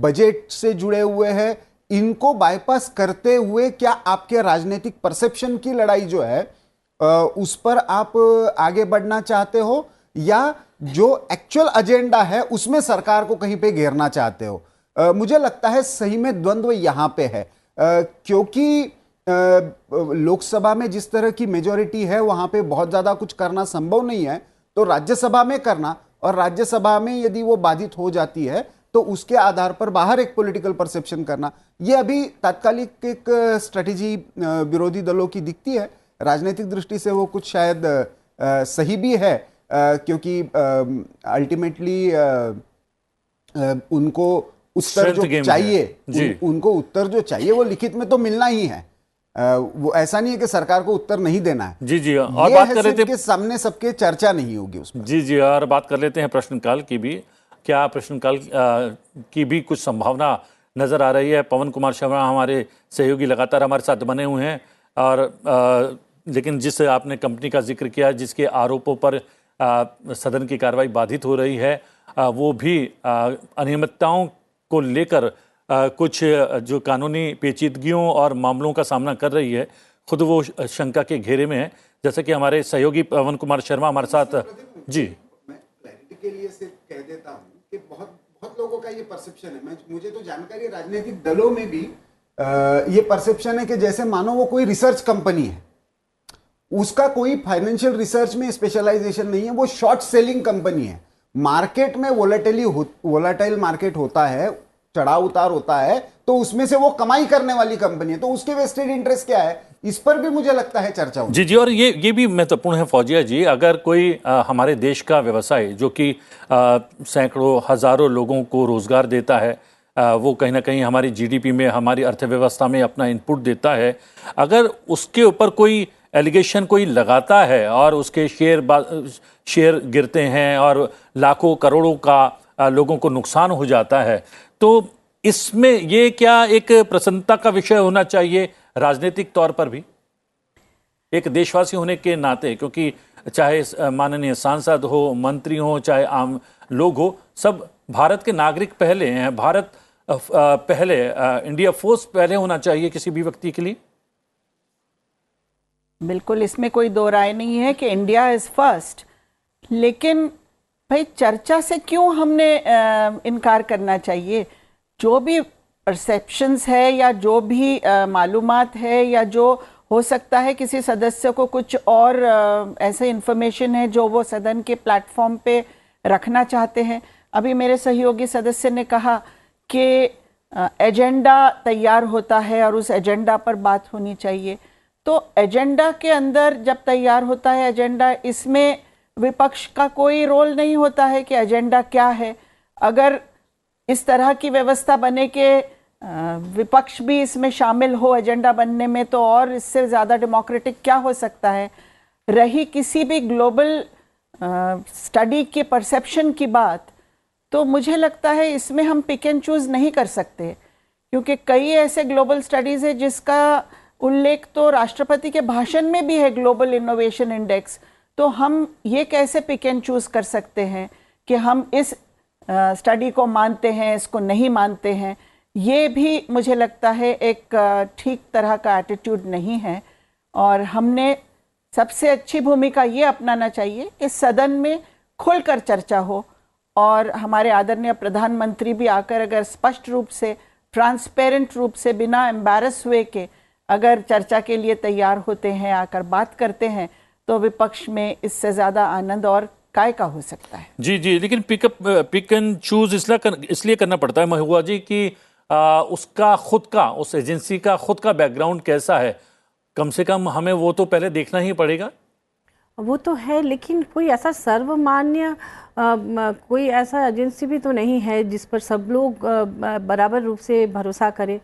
बजट से जुड़े हुए हैं, इनको बाईपास करते हुए क्या आपके राजनीतिक परसेप्शन की लड़ाई जो है उस पर आप आगे बढ़ना चाहते हो, या जो एक्चुअल एजेंडा है उसमें सरकार को कहीं पे घेरना चाहते हो? मुझे लगता है सही में द्वंद्व यहां पे है, क्योंकि लोकसभा में जिस तरह की मेजॉरिटी है वहां पे बहुत ज्यादा कुछ करना संभव नहीं है, तो राज्यसभा में करना, और राज्यसभा में यदि वो बाधित हो जाती है तो उसके आधार पर बाहर एक पॉलिटिकल परसेप्शन करना, ये अभी तात्कालिक एक स्ट्रेटेजी विरोधी दलों की दिखती है। राजनीतिक दृष्टि से वो कुछ शायद सही भी है, क्योंकि अल्टीमेटली उनको उत्तर जो चाहिए, उनको उत्तर जो चाहिए वो लिखित में तो मिलना ही है। वो ऐसा नहीं है कि सरकार को उत्तर नहीं देना है।
जी जी, और बात कर लेते हैं,
सामने सबके चर्चा नहीं होगी उस पर।
जी जी, और बात कर लेते हैं प्रश्नकाल की भी। क्या प्रश्नकाल की भी कुछ संभावना नजर आ रही है? पवन कुमार शर्मा हमारे सहयोगी लगातार हमारे साथ बने हुए हैं, और लेकिन जिस आपने कंपनी का जिक्र किया जिसके आरोपों पर सदन की कार्रवाई बाधित हो रही है, वो भी अनियमितताओं को लेकर कुछ जो कानूनी पेचीदगियों और मामलों का सामना कर रही है, खुद वो शंका के घेरे में है, जैसे कि हमारे सहयोगी पवन कुमार शर्मा हमारे साथ। जी,
मैं क्लैरिटी के लिए सिर्फ कह देता हूं कि बहुत लोगों का ये परसेप्शन है, मुझे तो जानकारी है राजनीतिक दलों में भी ये परसेप्शन है कि जैसे मानो वो कोई रिसर्च कंपनी है, उसका कोई फाइनेंशियल रिसर्च में स्पेशलाइजेशन नहीं है, वो शॉर्ट सेलिंग कंपनी है। मार्केट में वोलेटाइल मार्केट होता है, चढ़ाव उतार होता है तो उसमें से वो कमाई करने वाली कंपनी है, तो उसके वेस्टेड इंटरेस्ट क्या है, इस पर भी मुझे लगता है चर्चा होगी।
जी जी, और ये भी महत्वपूर्ण है फौजिया जी, अगर कोई हमारे देश का व्यवसाय जो कि सैकड़ों हजारों लोगों को रोजगार देता है, वो कहीं ना कहीं हमारी जीडीपी में, हमारी अर्थव्यवस्था में अपना इनपुट देता है, अगर उसके ऊपर कोई एलिगेशन कोई लगाता है और उसके शेयर गिरते हैं और लाखों करोड़ों का लोगों को नुकसान हो जाता है, तो इसमें ये क्या एक प्रसन्नता का विषय होना चाहिए राजनीतिक तौर पर भी, एक देशवासी होने के नाते? क्योंकि चाहे माननीय सांसद हो, मंत्री हो, चाहे आम लोग हो, सब भारत के नागरिक पहले हैं, भारत पहले, इंडिया फर्स्ट पहले होना चाहिए किसी भी व्यक्ति के लिए।
बिल्कुल, इसमें कोई दो राय नहीं है कि इंडिया इज फर्स्ट, लेकिन भाई चर्चा से क्यों हमने इनकार करना चाहिए? जो भी परसेप्शंस है या जो भी मालूमात है या जो हो सकता है किसी सदस्य को कुछ और ऐसे इंफॉर्मेशन है जो वो सदन के प्लेटफॉर्म पे रखना चाहते हैं। अभी मेरे सहयोगी सदस्य ने कहा कि एजेंडा तैयार होता है और उस एजेंडा पर बात होनी चाहिए। तो एजेंडा के अंदर जब तैयार होता है एजेंडा, इसमें विपक्ष का कोई रोल नहीं होता है कि एजेंडा क्या है। अगर इस तरह की व्यवस्था बने कि विपक्ष भी इसमें शामिल हो एजेंडा बनने में, तो और इससे ज़्यादा डेमोक्रेटिक क्या हो सकता है। रही किसी भी ग्लोबल स्टडी के परसेप्शन की बात, तो मुझे लगता है इसमें हम पिक एंड चूज़ नहीं कर सकते, क्योंकि कई ऐसे ग्लोबल स्टडीज़ है जिसका उल्लेख तो राष्ट्रपति के भाषण में भी है, ग्लोबल इनोवेशन इंडेक्स। तो हम ये कैसे पिक एंड चूज़ कर सकते हैं कि हम इस स्टडी को मानते हैं, इसको नहीं मानते हैं? ये भी मुझे लगता है एक ठीक तरह का एटीट्यूड नहीं है। और हमने सबसे अच्छी भूमिका ये अपनाना चाहिए कि सदन में खुलकर चर्चा हो, और हमारे आदरणीय प्रधानमंत्री भी आकर अगर स्पष्ट रूप से, ट्रांसपेरेंट रूप से, बिना एम्बैरस हुए के अगर चर्चा के लिए तैयार होते हैं, आकर बात करते हैं, तो विपक्ष में इससे ज़्यादा आनंद और काय का हो सकता है।
जी जी, लेकिन पिक एंड चूज इसलिए करना पड़ता है महुआ जी कि उसका खुद का, उस एजेंसी का खुद का बैकग्राउंड कैसा है, कम से कम हमें वो तो पहले देखना ही पड़ेगा।
वो तो है, लेकिन कोई ऐसा सर्वमान्य कोई ऐसा एजेंसी भी तो नहीं है जिस पर सब लोग बराबर रूप से भरोसा करें।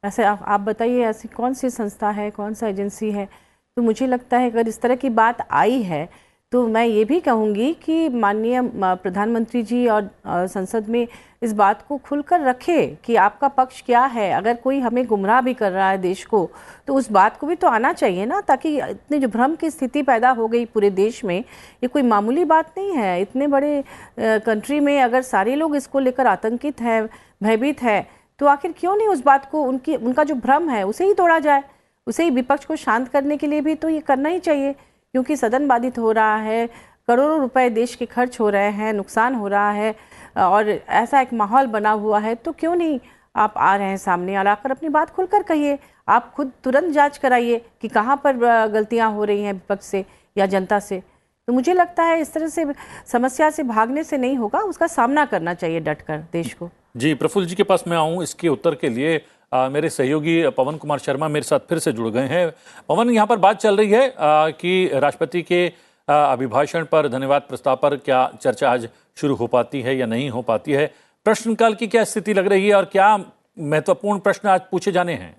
ऐसे आप बताइए, ऐसी कौन सी संस्था है, कौन सा एजेंसी है? तो मुझे लगता है अगर इस तरह की बात आई है तो मैं ये भी कहूँगी कि माननीय प्रधानमंत्री जी और संसद में इस बात को खुलकर रखें कि आपका पक्ष क्या है। अगर कोई हमें गुमराह भी कर रहा है देश को, तो उस बात को भी तो आना चाहिए ना, ताकि इतनी जो भ्रम की स्थिति पैदा हो गई पूरे देश में, ये कोई मामूली बात नहीं है। इतने बड़े कंट्री में अगर सारे लोग इसको लेकर आतंकित है, भयभीत है, तो आखिर क्यों नहीं उस बात को, उनका जो भ्रम है उसे ही तोड़ा जाए। उसे ही विपक्ष को शांत करने के लिए भी तो ये करना ही चाहिए, क्योंकि सदन बाधित हो रहा है, करोड़ों रुपए देश के खर्च हो रहे हैं, नुकसान हो रहा है, और ऐसा एक माहौल बना हुआ है, तो क्यों नहीं आप आ रहे हैं सामने और आकर अपनी बात खुलकर कहिए। आप खुद तुरंत जांच कराइए कि कहाँ पर गलतियाँ हो रही हैं विपक्ष से या जनता से। तो मुझे लगता है इस तरह से समस्या से भागने से नहीं होगा, उसका सामना करना चाहिए डटकर देश को।
जी, प्रफुल्ल जी के पास मैं आऊँ इसके उत्तर के लिए। मेरे सहयोगी पवन कुमार शर्मा मेरे साथ फिर से जुड़ गए हैं। पवन, यहाँ पर बात चल रही है कि राष्ट्रपति के अभिभाषण पर, धन्यवाद प्रस्ताव पर क्या चर्चा आज शुरू हो पाती है या नहीं हो पाती है? प्रश्नकाल की क्या स्थिति लग रही है और क्या महत्वपूर्ण प्रश्न आज पूछे जाने हैं?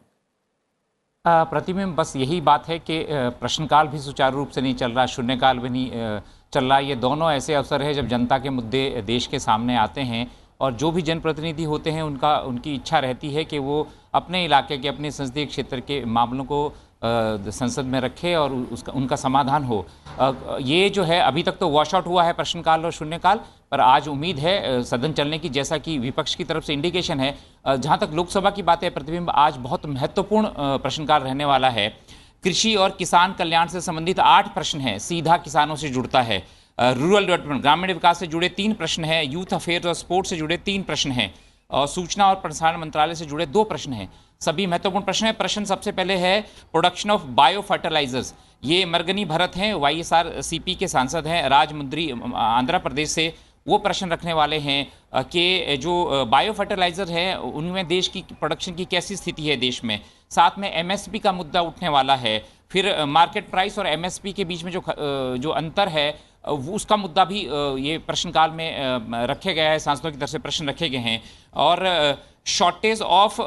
प्रतिबिंब बस यही बात है कि प्रश्नकाल भी सुचारू रूप से नहीं चल रहा, शून्यकाल भी नहीं चल रहा। ये दोनों ऐसे अवसर है जब जनता के मुद्दे देश के सामने आते हैं, और जो भी जनप्रतिनिधि होते हैं उनकी इच्छा रहती है कि वो अपने इलाके के, अपने संसदीय क्षेत्र के मामलों को संसद में रखे और उनका समाधान हो। ये जो है अभी तक तो वॉश आउट हुआ है प्रश्नकाल और शून्यकाल, पर आज उम्मीद है सदन चलने की, जैसा कि विपक्ष की तरफ से इंडिकेशन है। जहाँ तक लोकसभा की बात है प्रतिबिंब, आज बहुत महत्वपूर्ण प्रश्नकाल रहने वाला है। कृषि और किसान कल्याण से संबंधित 8 प्रश्न हैं, सीधा किसानों से जुड़ता है। रूरल डेवलपमेंट, ग्रामीण विकास से जुड़े 3 प्रश्न हैं। यूथ अफेयर्स और स्पोर्ट्स से जुड़े 3 प्रश्न हैं, और सूचना और प्रसारण मंत्रालय से जुड़े 2 प्रश्न हैं। सभी महत्वपूर्ण प्रश्न हैं। प्रश्न सबसे पहले है प्रोडक्शन ऑफ बायो फर्टिलाइजर्स। ये मरगनी भरत हैं, YSRCP के सांसद हैं, राजमुंद्री आंध्र प्रदेश से। वो प्रश्न रखने वाले हैं कि जो बायो फर्टिलाइज़र है उनमें देश की प्रोडक्शन की कैसी स्थिति है देश में। साथ में एमएसपी का मुद्दा उठने वाला है, फिर मार्केट प्राइस और एमएसपी के बीच में जो अंतर है उसका मुद्दा भी ये प्रश्नकाल में रखे गया है, सांसदों की तरफ से प्रश्न रखे गए हैं। और shortage of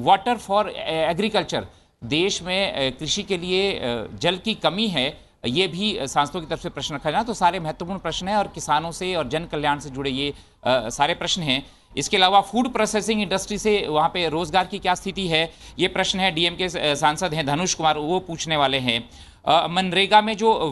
water for agriculture, देश में कृषि के लिए जल की कमी है, ये भी सांसदों की तरफ से प्रश्न रखा जाए। तो सारे महत्वपूर्ण प्रश्न हैं और किसानों से और जन कल्याण से जुड़े ये सारे प्रश्न हैं। इसके अलावा फूड प्रोसेसिंग इंडस्ट्री से वहाँ पे रोजगार की क्या स्थिति है, ये प्रश्न है। डीएम के सांसद हैं धनुष कुमार, वो पूछने वाले हैं। मनरेगा में जो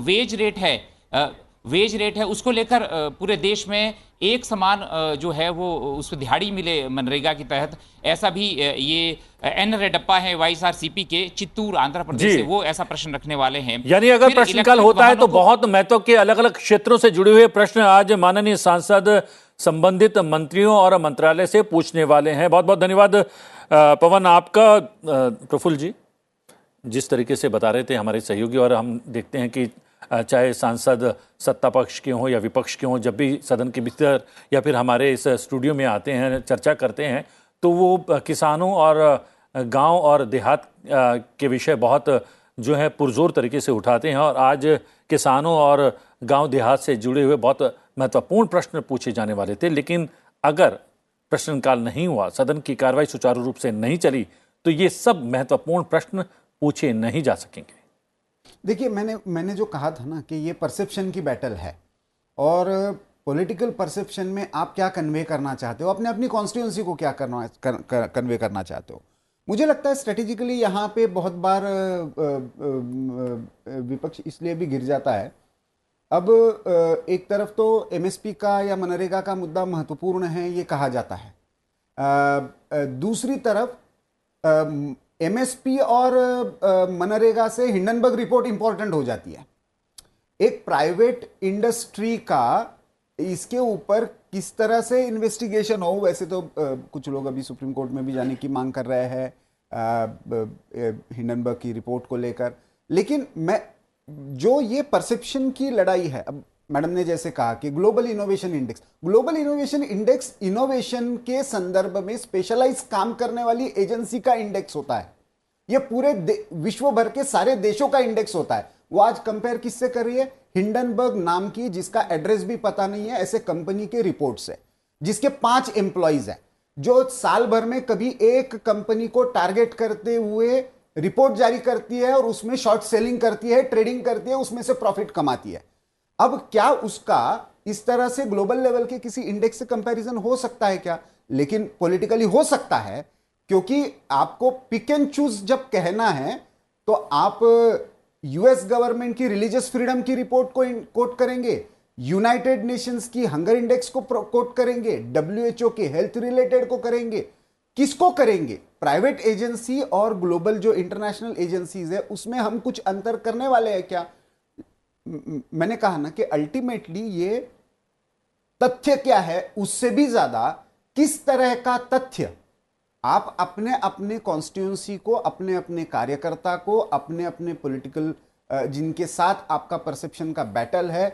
वेज रेट है उसको लेकर पूरे देश में एक समान जो है वो उसको दिहाड़ी मिले मनरेगा के तहत, ऐसा भी ये एन रेड्डप्पा है वाईएसआरसीपी के चित्तूर आंध्र प्रदेश से, वो ऐसा प्रश्न रखने वाले हैं।
यानी अगर प्रश्नकाल होता है तो बहुत महत्व के अलग अलग क्षेत्रों से जुड़े हुए प्रश्न आज माननीय सांसद संबंधित मंत्रियों और मंत्रालय से पूछने वाले हैं। बहुत बहुत धन्यवाद पवन आपका। प्रफुल्ल जी जिस तरीके से बता रहे थे हमारे सहयोगी, और हम देखते हैं कि चाहे सांसद सत्ता पक्ष के हों या विपक्ष के हों, जब भी सदन के भीतर या फिर हमारे इस स्टूडियो में आते हैं, चर्चा करते हैं, तो वो किसानों और गांव और देहात के विषय बहुत जो है पुरजोर तरीके से उठाते हैं। और आज किसानों और गांव देहात से जुड़े हुए बहुत महत्वपूर्ण प्रश्न पूछे जाने वाले थे, लेकिन अगर प्रश्नकाल नहीं हुआ, सदन की कार्रवाई सुचारू रूप से नहीं चली, तो ये सब महत्वपूर्ण प्रश्न पूछे नहीं जा सकेंगे।
देखिए, मैंने जो कहा था ना कि ये परसेप्शन की बैटल है, और पॉलिटिकल परसेप्शन में आप क्या कन्वे करना चाहते हो, अपनी कॉन्स्टिट्यूंसी को क्या कन्वे करना चाहते हो। मुझे लगता है स्ट्रेटेजिकली यहाँ पे बहुत बार विपक्ष इसलिए भी गिर जाता है। अब एक तरफ तो एमएसपी का या मनरेगा का मुद्दा महत्वपूर्ण है, ये कहा जाता है। दूसरी तरफ एमएसपी और मनरेगा से हिंडनबर्ग रिपोर्ट इंपॉर्टेंट हो जाती है। एक प्राइवेट इंडस्ट्री का इसके ऊपर किस तरह से इन्वेस्टिगेशन हो, वैसे तो कुछ लोग अभी सुप्रीम कोर्ट में भी जाने की मांग कर रहे हैं हिंडनबर्ग की रिपोर्ट को लेकर, लेकिन मैं जो ये परसेप्शन की लड़ाई है, अब मैडम ने जैसे कहा कि ग्लोबल इनोवेशन इंडेक्स इनोवेशन के संदर्भ में स्पेशलाइज काम करने वाली एजेंसी का इंडेक्स होता है। ये पूरे विश्व भर के सारे देशों का इंडेक्स होता है। वो आज कंपेयर किससे कर रही है? हिंडनबर्ग नाम की, जिसका एड्रेस भी पता नहीं है, ऐसे कंपनी के रिपोर्ट से, जिसके 5 एम्प्लॉइज हैं, जो साल भर में कभी एक कंपनी को टारगेट करते हुए रिपोर्ट जारी करती है और उसमें शॉर्ट सेलिंग करती है, ट्रेडिंग करती है, उसमें से प्रॉफिट कमाती है। अब क्या उसका इस तरह से ग्लोबल लेवल के किसी इंडेक्स से कंपैरिजन हो सकता है क्या? लेकिन पॉलिटिकली हो सकता है, क्योंकि आपको पिक एंड चूज जब कहना है तो आप यूएस गवर्नमेंट की रिलीजियस फ्रीडम की रिपोर्ट को कोट करेंगे, यूनाइटेड नेशंस की हंगर इंडेक्स को कोट करेंगे, डब्ल्यूएचओ के हेल्थ रिलेटेड को करेंगे। किसको करेंगे? प्राइवेट एजेंसी और ग्लोबल जो इंटरनेशनल एजेंसीज है उसमें हम कुछ अंतर करने वाले हैं क्या? मैंने कहा ना कि अल्टीमेटली ये तथ्य क्या है, उससे भी ज्यादा किस तरह का तथ्य आप अपने अपने कॉन्स्टिट्यूंसी को, अपने अपने कार्यकर्ता को, अपने अपने पॉलिटिकल जिनके साथ आपका परसेप्शन का बैटल है,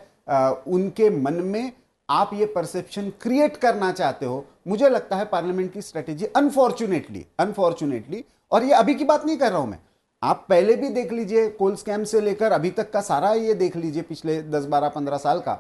उनके मन में आप ये परसेप्शन क्रिएट करना चाहते हो। मुझे लगता है पार्लियामेंट की स्ट्रेटेजी अनफॉर्चुनेटली, और ये अभी की बात नहीं कर रहा हूं मैं, आप पहले भी देख लीजिए, कोल स्कैम से लेकर अभी तक का सारा ये देख लीजिए पिछले 10, 12, 15 साल का,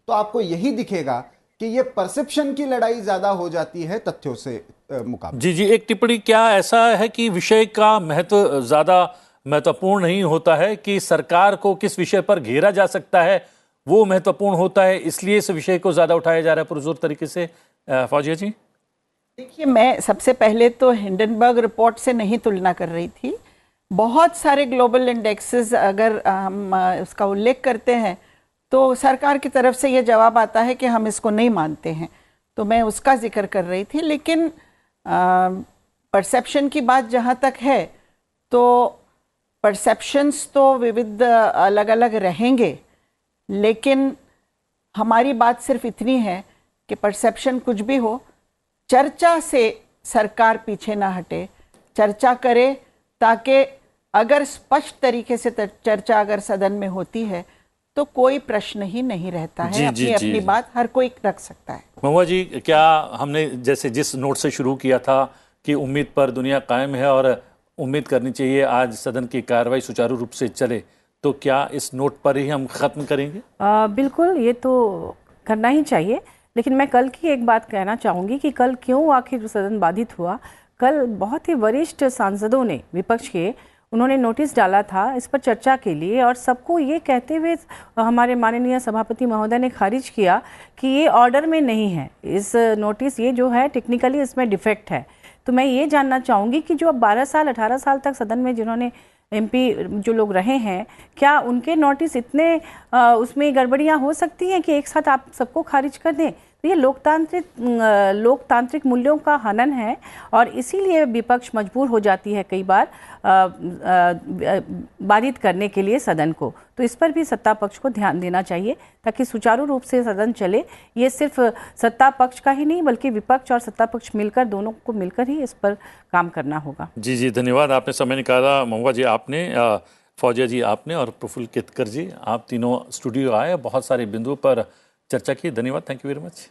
तो आपको यही दिखेगा कि ये परसेप्शन की लड़ाई ज्यादा हो जाती है तथ्यों से मुकाबले।
जी जी, एक टिप्पणी, क्या ऐसा है कि विषय का महत्व ज्यादा महत्वपूर्ण नहीं होता है कि सरकार को किस विषय पर घेरा जा सकता है वो महत्वपूर्ण होता है, इसलिए इस विषय को ज्यादा उठाया जा रहा है पुरजोर तरीके से? फौजिया जी
देखिए, मैं सबसे पहले तो हिंडनबर्ग रिपोर्ट से नहीं तुलना कर रही थी। बहुत सारे ग्लोबल इंडेक्सेस अगर हम उसका उल्लेख करते हैं तो सरकार की तरफ से ये जवाब आता है कि हम इसको नहीं मानते हैं, तो मैं उसका जिक्र कर रही थी। लेकिन परसेप्शन की बात जहाँ तक है, तो परसेप्शंस तो विविध अलग अलग रहेंगे, लेकिन हमारी बात सिर्फ इतनी है कि परसेप्शन कुछ भी हो, चर्चा से सरकार पीछे ना हटे, चर्चा करे, ताकि अगर स्पष्ट तरीके से चर्चा अगर सदन में होती है तो कोई प्रश्न ही नहीं रहता
जी,
है।
जी,
अपनी
जी,
अपनी
जी।
बात हर कोई रख सकता है।
महुआ जी, क्या हमने जैसे जिस नोट से शुरू किया था कि उम्मीद पर दुनिया कायम है और उम्मीद करनी चाहिए आज सदन की कार्रवाई सुचारू रूप से चले, तो क्या इस नोट पर ही हम खत्म करेंगे?
बिल्कुल, ये तो करना ही चाहिए। लेकिन मैं कल की एक बात कहना चाहूँगी कि कल क्यों आखिर सदन बाधित हुआ। कल बहुत ही वरिष्ठ सांसदों ने, विपक्ष के, उन्होंने नोटिस डाला था इस पर चर्चा के लिए, और सबको ये कहते हुए हमारे माननीय सभापति महोदय ने खारिज किया कि ये ऑर्डर में नहीं है, इस नोटिस ये जो है टेक्निकली इसमें डिफेक्ट है। तो मैं ये जानना चाहूँगी कि जो अब 12 साल 18 साल तक सदन में जिन्होंने एमपी जो लोग रहे हैं, क्या उनके नोटिस इतने उसमें गड़बड़ियाँ हो सकती हैं कि एक साथ आप सबको खारिज कर दें? तो ये लोकतांत्रिक मूल्यों का हनन है, और इसीलिए विपक्ष मजबूर हो जाती है कई बार बाधित करने के लिए सदन को। तो इस पर भी सत्ता पक्ष को ध्यान देना चाहिए ताकि सुचारू रूप से सदन चले। ये सिर्फ सत्ता पक्ष का ही नहीं बल्कि विपक्ष और सत्ता पक्ष मिलकर, दोनों को मिलकर ही इस पर काम करना होगा।
जी जी, धन्यवाद, आपने समय निकाला। महुआ जी आपने, फौजिया जी आपने, और प्रफुल्ल केतकर जी, आप तीनों स्टूडियो आए, बहुत सारे बिंदुओं पर चर्चा की। धन्यवाद, thank you very much.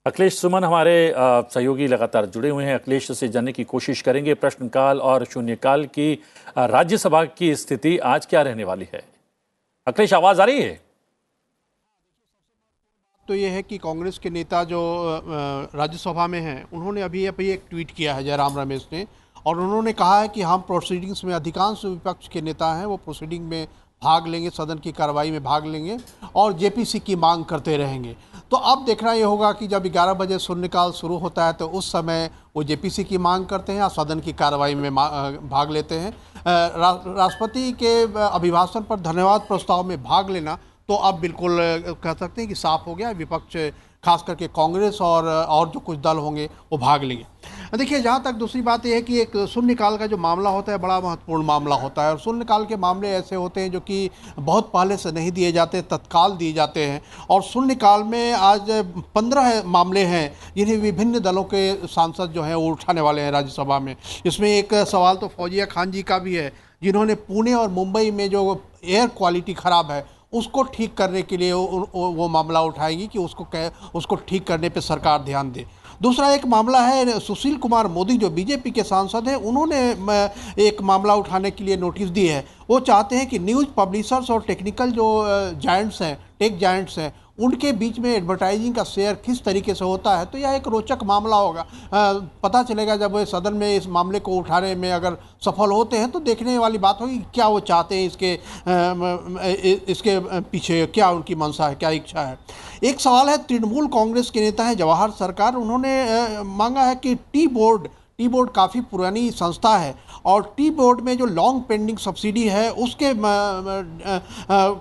Akhilesh Suman हमारे सहयोगी लगातार जुड़े हुए हैं। अखिलेश से जानने की कोशिश करेंगे प्रश्नकाल और शून्यकाल की राज्यसभा की स्थिति आज क्या रहने वाली है। अखिलेश, आवाज आ रही है?
तो ये है कि कांग्रेस के नेता जो राज्यसभा में हैं, उन्होंने अभी एक ट्वीट किया है, जयराम रमेश ने, और उन्होंने कहा है कि हम प्रोसीडिंग्स में, अधिकांश विपक्ष के नेता हैं वो प्रोसीडिंग में भाग लेंगे, सदन की कार्रवाई में भाग लेंगे और जेपीसी की मांग करते रहेंगे। तो अब देखना ये होगा कि जब 11 बजे शून्यकाल शुरू होता है तो उस समय वो जेपीसी की मांग करते हैं या सदन की कार्रवाई में भाग लेते हैं। राष्ट्रपति के अभिभाषण पर धन्यवाद प्रस्ताव में भाग लेना तो अब बिल्कुल कह सकते हैं कि साफ हो गया। विपक्ष, खास करके कांग्रेस और जो कुछ दल होंगे वो भाग लेंगे। देखिए, जहाँ तक दूसरी बात यह है कि एक शून्यकाल का जो मामला होता है बड़ा महत्वपूर्ण मामला होता है, और शून्यकाल के मामले ऐसे होते हैं जो कि बहुत पहले से नहीं दिए जाते, तत्काल दिए जाते हैं। और शून्यकाल में आज 15 मामले हैं जिन्हें विभिन्न दलों के सांसद जो हैं वो उठाने वाले हैं राज्यसभा में। इसमें एक सवाल तो फौजिया खान जी का भी है, जिन्होंने पुणे और मुंबई में जो एयर क्वालिटी ख़राब है उसको ठीक करने के लिए वो मामला उठाएगी कि उसको ठीक करने पे सरकार ध्यान दे। दूसरा एक मामला है सुशील कुमार मोदी जो बीजेपी के सांसद हैं, उन्होंने एक मामला उठाने के लिए नोटिस दी है। वो चाहते हैं कि न्यूज़ पब्लिशर्स और टेक्निकल जो जायंट्स हैं, टेक जायंट्स हैं, उनके बीच में एडवर्टाइजिंग का शेयर किस तरीके से होता है। तो यह एक रोचक मामला होगा। पता चलेगा जब वे सदन में इस मामले को उठाने में अगर सफल होते हैं तो देखने वाली बात होगी क्या वो चाहते हैं, इसके पीछे क्या उनकी मंशा है, क्या इच्छा है। एक सवाल है, तृणमूल कांग्रेस के नेता हैं जवाहर सरकार, उन्होंने मांगा है कि टी बोर्ड काफ़ी पुरानी संस्था है और टी बोर्ड में जो लॉन्ग पेंडिंग सब्सिडी है उसके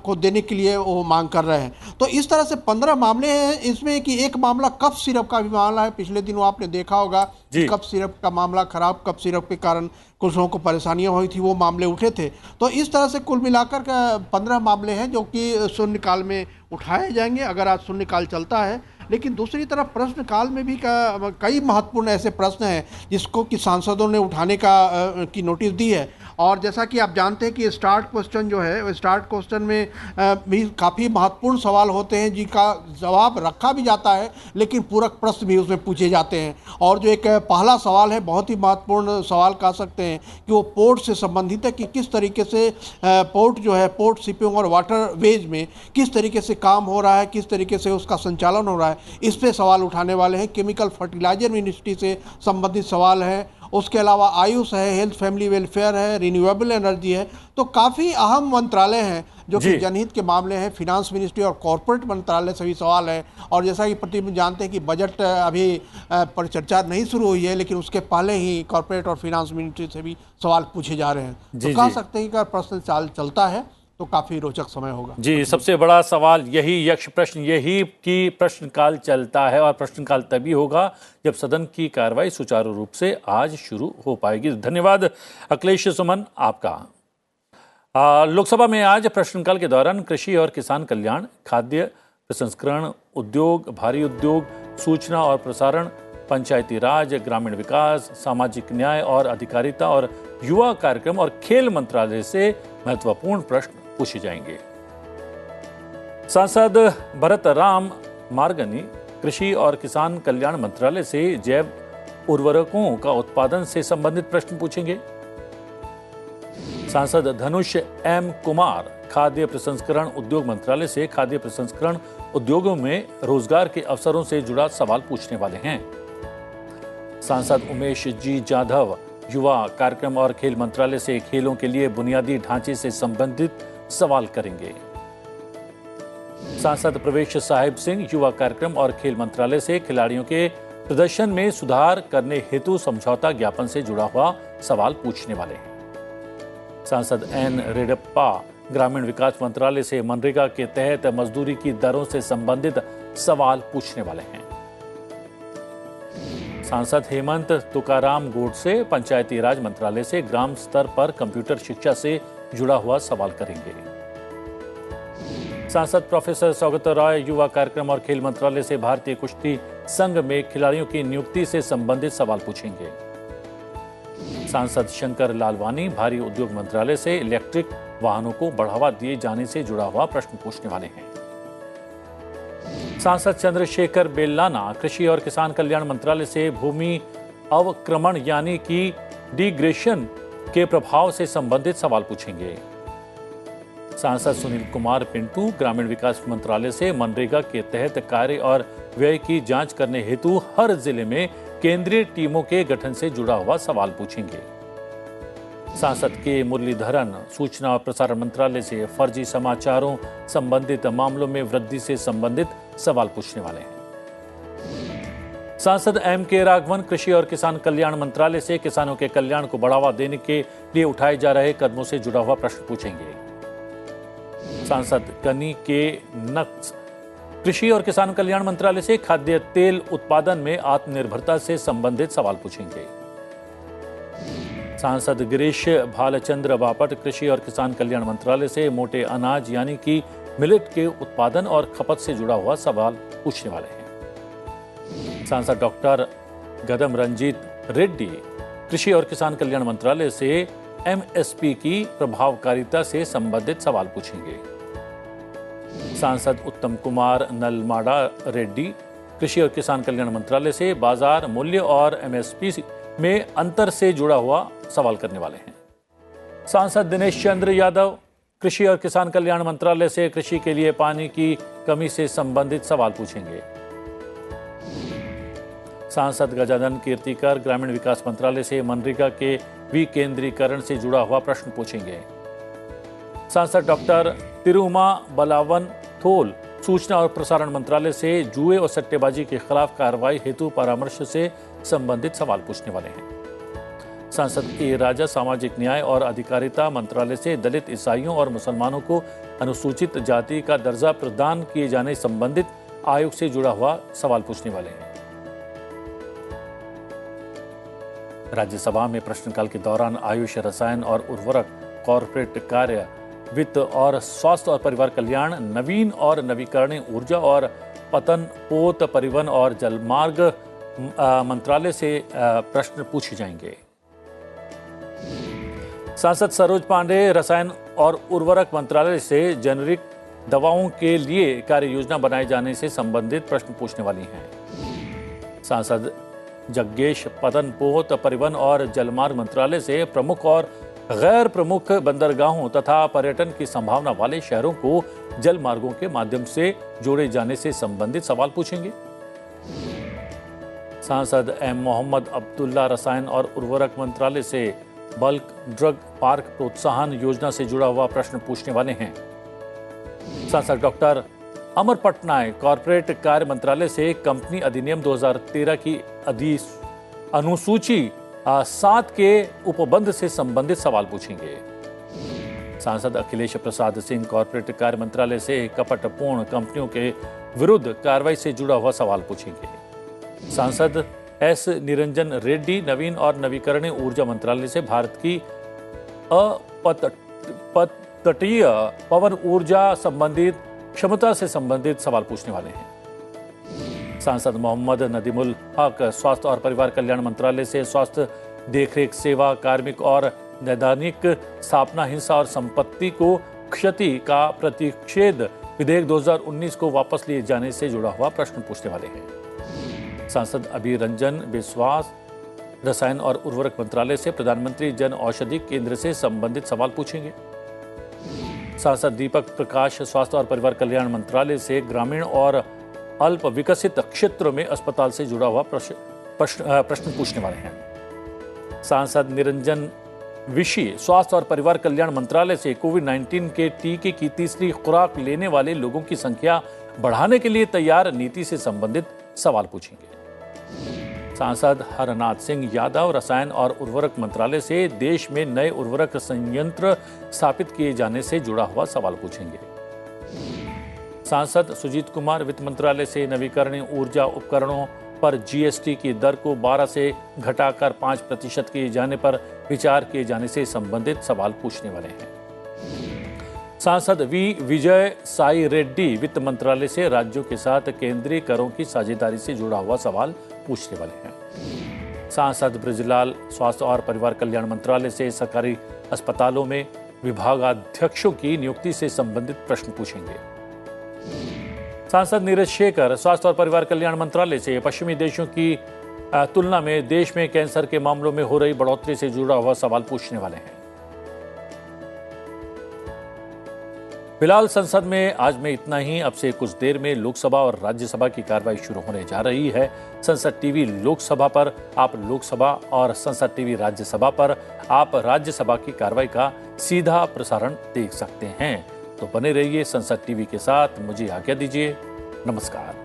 को देने के लिए वो मांग कर रहे हैं। तो इस तरह से 15 मामले हैं। इसमें कि एक मामला कफ सिरप का भी मामला है। पिछले दिनों आपने देखा होगा कि कफ सिरप का मामला, खराब कफ सिरप के कारण कुछ लोगों को परेशानियां हुई थी, वो मामले उठे थे। तो इस तरह से कुल मिलाकर 15 मामले हैं जो कि शून्यकाल में उठाए जाएंगे अगर आज शून्यकाल चलता है। लेकिन दूसरी तरफ प्रश्नकाल में भी कई महत्वपूर्ण ऐसे प्रश्न हैं जिसको कि सांसदों ने उठाने की नोटिस दी है। और जैसा कि आप जानते हैं कि स्टार्ट क्वेश्चन जो है, स्टार्ट क्वेश्चन में भी काफ़ी महत्वपूर्ण सवाल होते हैं जिनका जवाब रखा भी जाता है लेकिन पूरक प्रश्न भी उसमें पूछे जाते हैं। और जो एक पहला सवाल है, बहुत ही महत्वपूर्ण सवाल कह सकते हैं कि वो पोर्ट से संबंधित है कि किस तरीके से पोर्ट जो है, पोर्ट शिपिंग और वाटरवेज में किस तरीके से काम हो रहा है, किस तरीके से उसका संचालन हो रहा है, इस पे सवाल उठाने वाले हैं। केमिकल फर्टिलाइजर मिनिस्ट्री से संबंधित सवाल है। उसके अलावा आयुष है, हेल्थ फैमिली वेलफेयर है, रिन्यूएबल एनर्जी है। तो काफ़ी अहम मंत्रालय हैं जो कि जनहित के मामले हैं। फिनांस मिनिस्ट्री और कॉर्पोरेट मंत्रालय से भी सवाल है। और जैसा कि प्रतिदिन जानते हैं कि बजट अभी पर चर्चा नहीं शुरू हुई है लेकिन उसके पहले ही कॉर्पोरेट और फिनांस मिनिस्ट्री से भी सवाल पूछे जा रहे हैं। तो कह सकते हैं कि अगर प्रश्न चलता है तो काफी रोचक समय होगा।
जी, सबसे बड़ा सवाल यही, यक्ष प्रश्न यही कि प्रश्नकाल चलता है और प्रश्नकाल तभी होगा जब सदन की कार्रवाई सुचारू रूप से आज शुरू हो पाएगी। धन्यवाद अखिलेश सुमन आपका। लोकसभा में आज प्रश्नकाल के दौरान कृषि और किसान कल्याण, खाद्य प्रसंस्करण उद्योग, भारी उद्योग, सूचना और प्रसारण, पंचायती राज, ग्रामीण विकास, सामाजिक न्याय और अधिकारिता और युवा कार्यक्रम और खेल मंत्रालय से महत्वपूर्ण प्रश्न पूछे जाएंगे। सांसद भरत राम मार्गनी कृषि और किसान कल्याण मंत्रालय से जैव उर्वरकों का उत्पादन से संबंधित प्रश्न पूछेंगे। सांसद धनुष एम कुमार खाद्य प्रसंस्करण उद्योग मंत्रालय से खाद्य प्रसंस्करण उद्योगों में रोजगार के अवसरों से जुड़ा सवाल पूछने वाले हैं। सांसद उमेश जी जाधव युवा कार्यक्रम और खेल मंत्रालय से खेलों के लिए बुनियादी ढांचे से संबंधित सवाल करेंगे। सांसद प्रवेश साहिब सिंह युवा कार्यक्रम और खेल मंत्रालय से खिलाड़ियों के प्रदर्शन में सुधार करने हेतु समझौता ज्ञापन से जुड़ा हुआ सवाल पूछने वाले हैं। सांसद एन रेड्डप्पा ग्रामीण विकास मंत्रालय से मनरेगा के तहत मजदूरी की दरों से संबंधित सवाल पूछने वाले हैं। सांसद हेमंत तुकाराम गोडसे पंचायती राज मंत्रालय से ग्राम स्तर पर कंप्यूटर शिक्षा से जुड़ा हुआ सवाल करेंगे। सांसद प्रोफेसर सौगत राय युवा कार्यक्रम और खेल मंत्रालय से भारतीय कुश्ती संघ में खिलाड़ियों की नियुक्ति से संबंधित सवाल पूछेंगे। सांसद शंकर लालवानी भारी उद्योग मंत्रालय से इलेक्ट्रिक वाहनों को बढ़ावा दिए जाने से जुड़ा हुआ प्रश्न पूछने वाले हैं। सांसद चंद्रशेखर बेल्लाना कृषि और किसान कल्याण मंत्रालय से भूमि अवक्रमण यानी कि डिग्रेशन के प्रभाव से संबंधित सवाल पूछेंगे। सांसद सुनील कुमार पिंटू ग्रामीण विकास मंत्रालय से मनरेगा के तहत कार्य और व्यय की जांच करने हेतु हर जिले में केंद्रीय टीमों के गठन से जुड़ा हुआ सवाल पूछेंगे। सांसद के मुरलीधरन सूचना और प्रसारण मंत्रालय से फर्जी समाचारों संबंधित मामलों में वृद्धि से संबंधित सवाल पूछने वाले हैं। सांसद एम के राघवन कृषि और किसान कल्याण मंत्रालय से किसानों के कल्याण को बढ़ावा देने के लिए उठाए जा रहे कदमों से जुड़ा हुआ प्रश्न पूछेंगे। सांसद कनी के नक्स कृषि और किसान कल्याण मंत्रालय से खाद्य तेल उत्पादन में आत्मनिर्भरता से संबंधित सवाल पूछेंगे। सांसद गिरीश भालचंद्र बापट कृषि और किसान कल्याण मंत्रालय से मोटे अनाज यानी कि मिलेट के उत्पादन और खपत से जुड़ा हुआ सवाल पूछने वाले हैं। सांसद डॉक्टर गदम रंजीत रेड्डी कृषि और किसान कल्याण मंत्रालय से एमएसपी की प्रभावकारिता से संबंधित सवाल पूछेंगे। सांसद उत्तम कुमार नलमाडा रेड्डी कृषि और किसान कल्याण मंत्रालय से बाजार मूल्य और एमएसपी में अंतर से जुड़ा हुआ सवाल करने वाले हैं। सांसद दिनेश चंद्र यादव कृषि और किसान कल्याण मंत्रालय से कृषि के लिए पानी की कमी से संबंधित सवाल पूछेंगे। सांसद गजानन कीर्तिकर ग्रामीण विकास मंत्रालय से मनरेगा के विकेंद्रीकरण से जुड़ा हुआ प्रश्न पूछेंगे। सांसद डॉक्टर तिरुमा बलावन थोल सूचना और प्रसारण मंत्रालय से जुए और सट्टेबाजी के खिलाफ कार्रवाई हेतु परामर्श से संबंधित सवाल पूछने वाले हैं। सांसद ए राजा सामाजिक न्याय और अधिकारिता मंत्रालय से दलित ईसाइयों और मुसलमानों को अनुसूचित जाति का दर्जा प्रदान किए जाने संबंधित आयोग से जुड़ा हुआ सवाल पूछने वाले हैं। राज्यसभा में प्रश्नकाल के दौरान आयुष रसायन और उर्वरक कॉर्पोरेट कार्य वित्त और स्वास्थ्य और परिवार कल्याण नवीन और नवीकरणीय ऊर्जा और पतन पोत परिवहन और जलमार्ग मंत्रालय से प्रश्न पूछे जाएंगे। सांसद सरोज पांडे रसायन और उर्वरक मंत्रालय से जेनेरिक दवाओं के लिए कार्य योजना बनाए जाने से संबंधित प्रश्न पूछने वाली हैं। सांसद जग्गेश पतनपोत परिवहन और जलमार्ग मंत्रालय से प्रमुख और गैर प्रमुख बंदरगाहों तथा पर्यटन की संभावना वाले शहरों को जल मार्गों के माध्यम से जोड़े जाने से संबंधित सवाल पूछेंगे। सांसद एम मोहम्मद अब्दुल्ला रसायन और उर्वरक मंत्रालय से बल्क ड्रग पार्क प्रोत्साहन योजना से जुड़ा हुआ प्रश्न पूछने वाले हैं। सांसद डॉक्टर अमर पटनायक कॉर्पोरेट कार्य मंत्रालय से कंपनी अधिनियम 2013 की अनुसूची 7 के उपबंध से संबंधित सवाल पूछेंगे। सांसद अखिलेश प्रसाद सिंह कॉर्पोरेट कार्य मंत्रालय से कपटपूर्ण कंपनियों के विरुद्ध कार्रवाई से जुड़ा हुआ सवाल पूछेंगे। सांसद एस निरंजन रेड्डी नवीन और नवीकरणीय ऊर्जा मंत्रालय से भारत की अपतटीय पवन ऊर्जा संबंधित क्षमता से संबंधित सवाल पूछने वाले हैं। सांसद मोहम्मद नदीमुल हक स्वास्थ्य और परिवार कल्याण मंत्रालय से स्वास्थ्य देखरेख सेवा कार्मिक और नैदानिक स्थापना हिंसा और संपत्ति को क्षति का प्रतिषेध विधेयक 2019 को वापस लिए जाने से जुड़ा हुआ प्रश्न पूछने वाले हैं। सांसद अभी रंजन बिस्वास रसायन और उर्वरक मंत्रालय से प्रधानमंत्री जन औषधि केंद्र से संबंधित सवाल पूछेंगे। सांसद दीपक प्रकाश स्वास्थ्य और परिवार कल्याण मंत्रालय से ग्रामीण और अल्प विकसित क्षेत्रों में अस्पताल से जुड़ा हुआ प्रश्न पूछने वाले हैं। सांसद निरंजन विशी स्वास्थ्य और परिवार कल्याण मंत्रालय से कोविड-19 के टीके की तीसरी खुराक लेने वाले लोगों की संख्या बढ़ाने के लिए तैयार नीति से संबंधित सवाल पूछेंगे। सांसद हरनाथ सिंह यादव रसायन और उर्वरक मंत्रालय से देश में नए उर्वरक संयंत्र स्थापित किए जाने से जुड़ा हुआ सवाल पूछेंगे। सांसद सुजीत कुमार वित्त मंत्रालय से नवीकरणीय ऊर्जा उपकरणों पर जीएसटी की दर को 12 से घटाकर 5% किए जाने पर विचार किए जाने से संबंधित सवाल पूछने वाले हैं। सांसद वी विजय साई रेड्डी वित्त मंत्रालय से राज्यों के साथ केंद्रीय करों की साझेदारी से जुड़ा हुआ सवाल पूछने वाले हैं। सांसद ब्रजलाल स्वास्थ्य और परिवार कल्याण मंत्रालय से सरकारी अस्पतालों में विभागाध्यक्षों की नियुक्ति से संबंधित प्रश्न पूछेंगे। सांसद नीरज शेखर स्वास्थ्य और परिवार कल्याण मंत्रालय से पश्चिमी देशों की तुलना में देश में कैंसर के मामलों में हो रही बढ़ोतरी से जुड़ा हुआ सवाल पूछने वाले हैं। फिलहाल संसद में आज में इतना ही। अब से कुछ देर में लोकसभा और राज्यसभा की कार्रवाई शुरू होने जा रही है। संसद टीवी लोकसभा पर आप लोकसभा और संसद टीवी राज्यसभा पर आप राज्यसभा की कार्रवाई का सीधा प्रसारण देख सकते हैं। तो बने रहिए संसद टीवी के साथ। मुझे आज्ञा दीजिए। नमस्कार।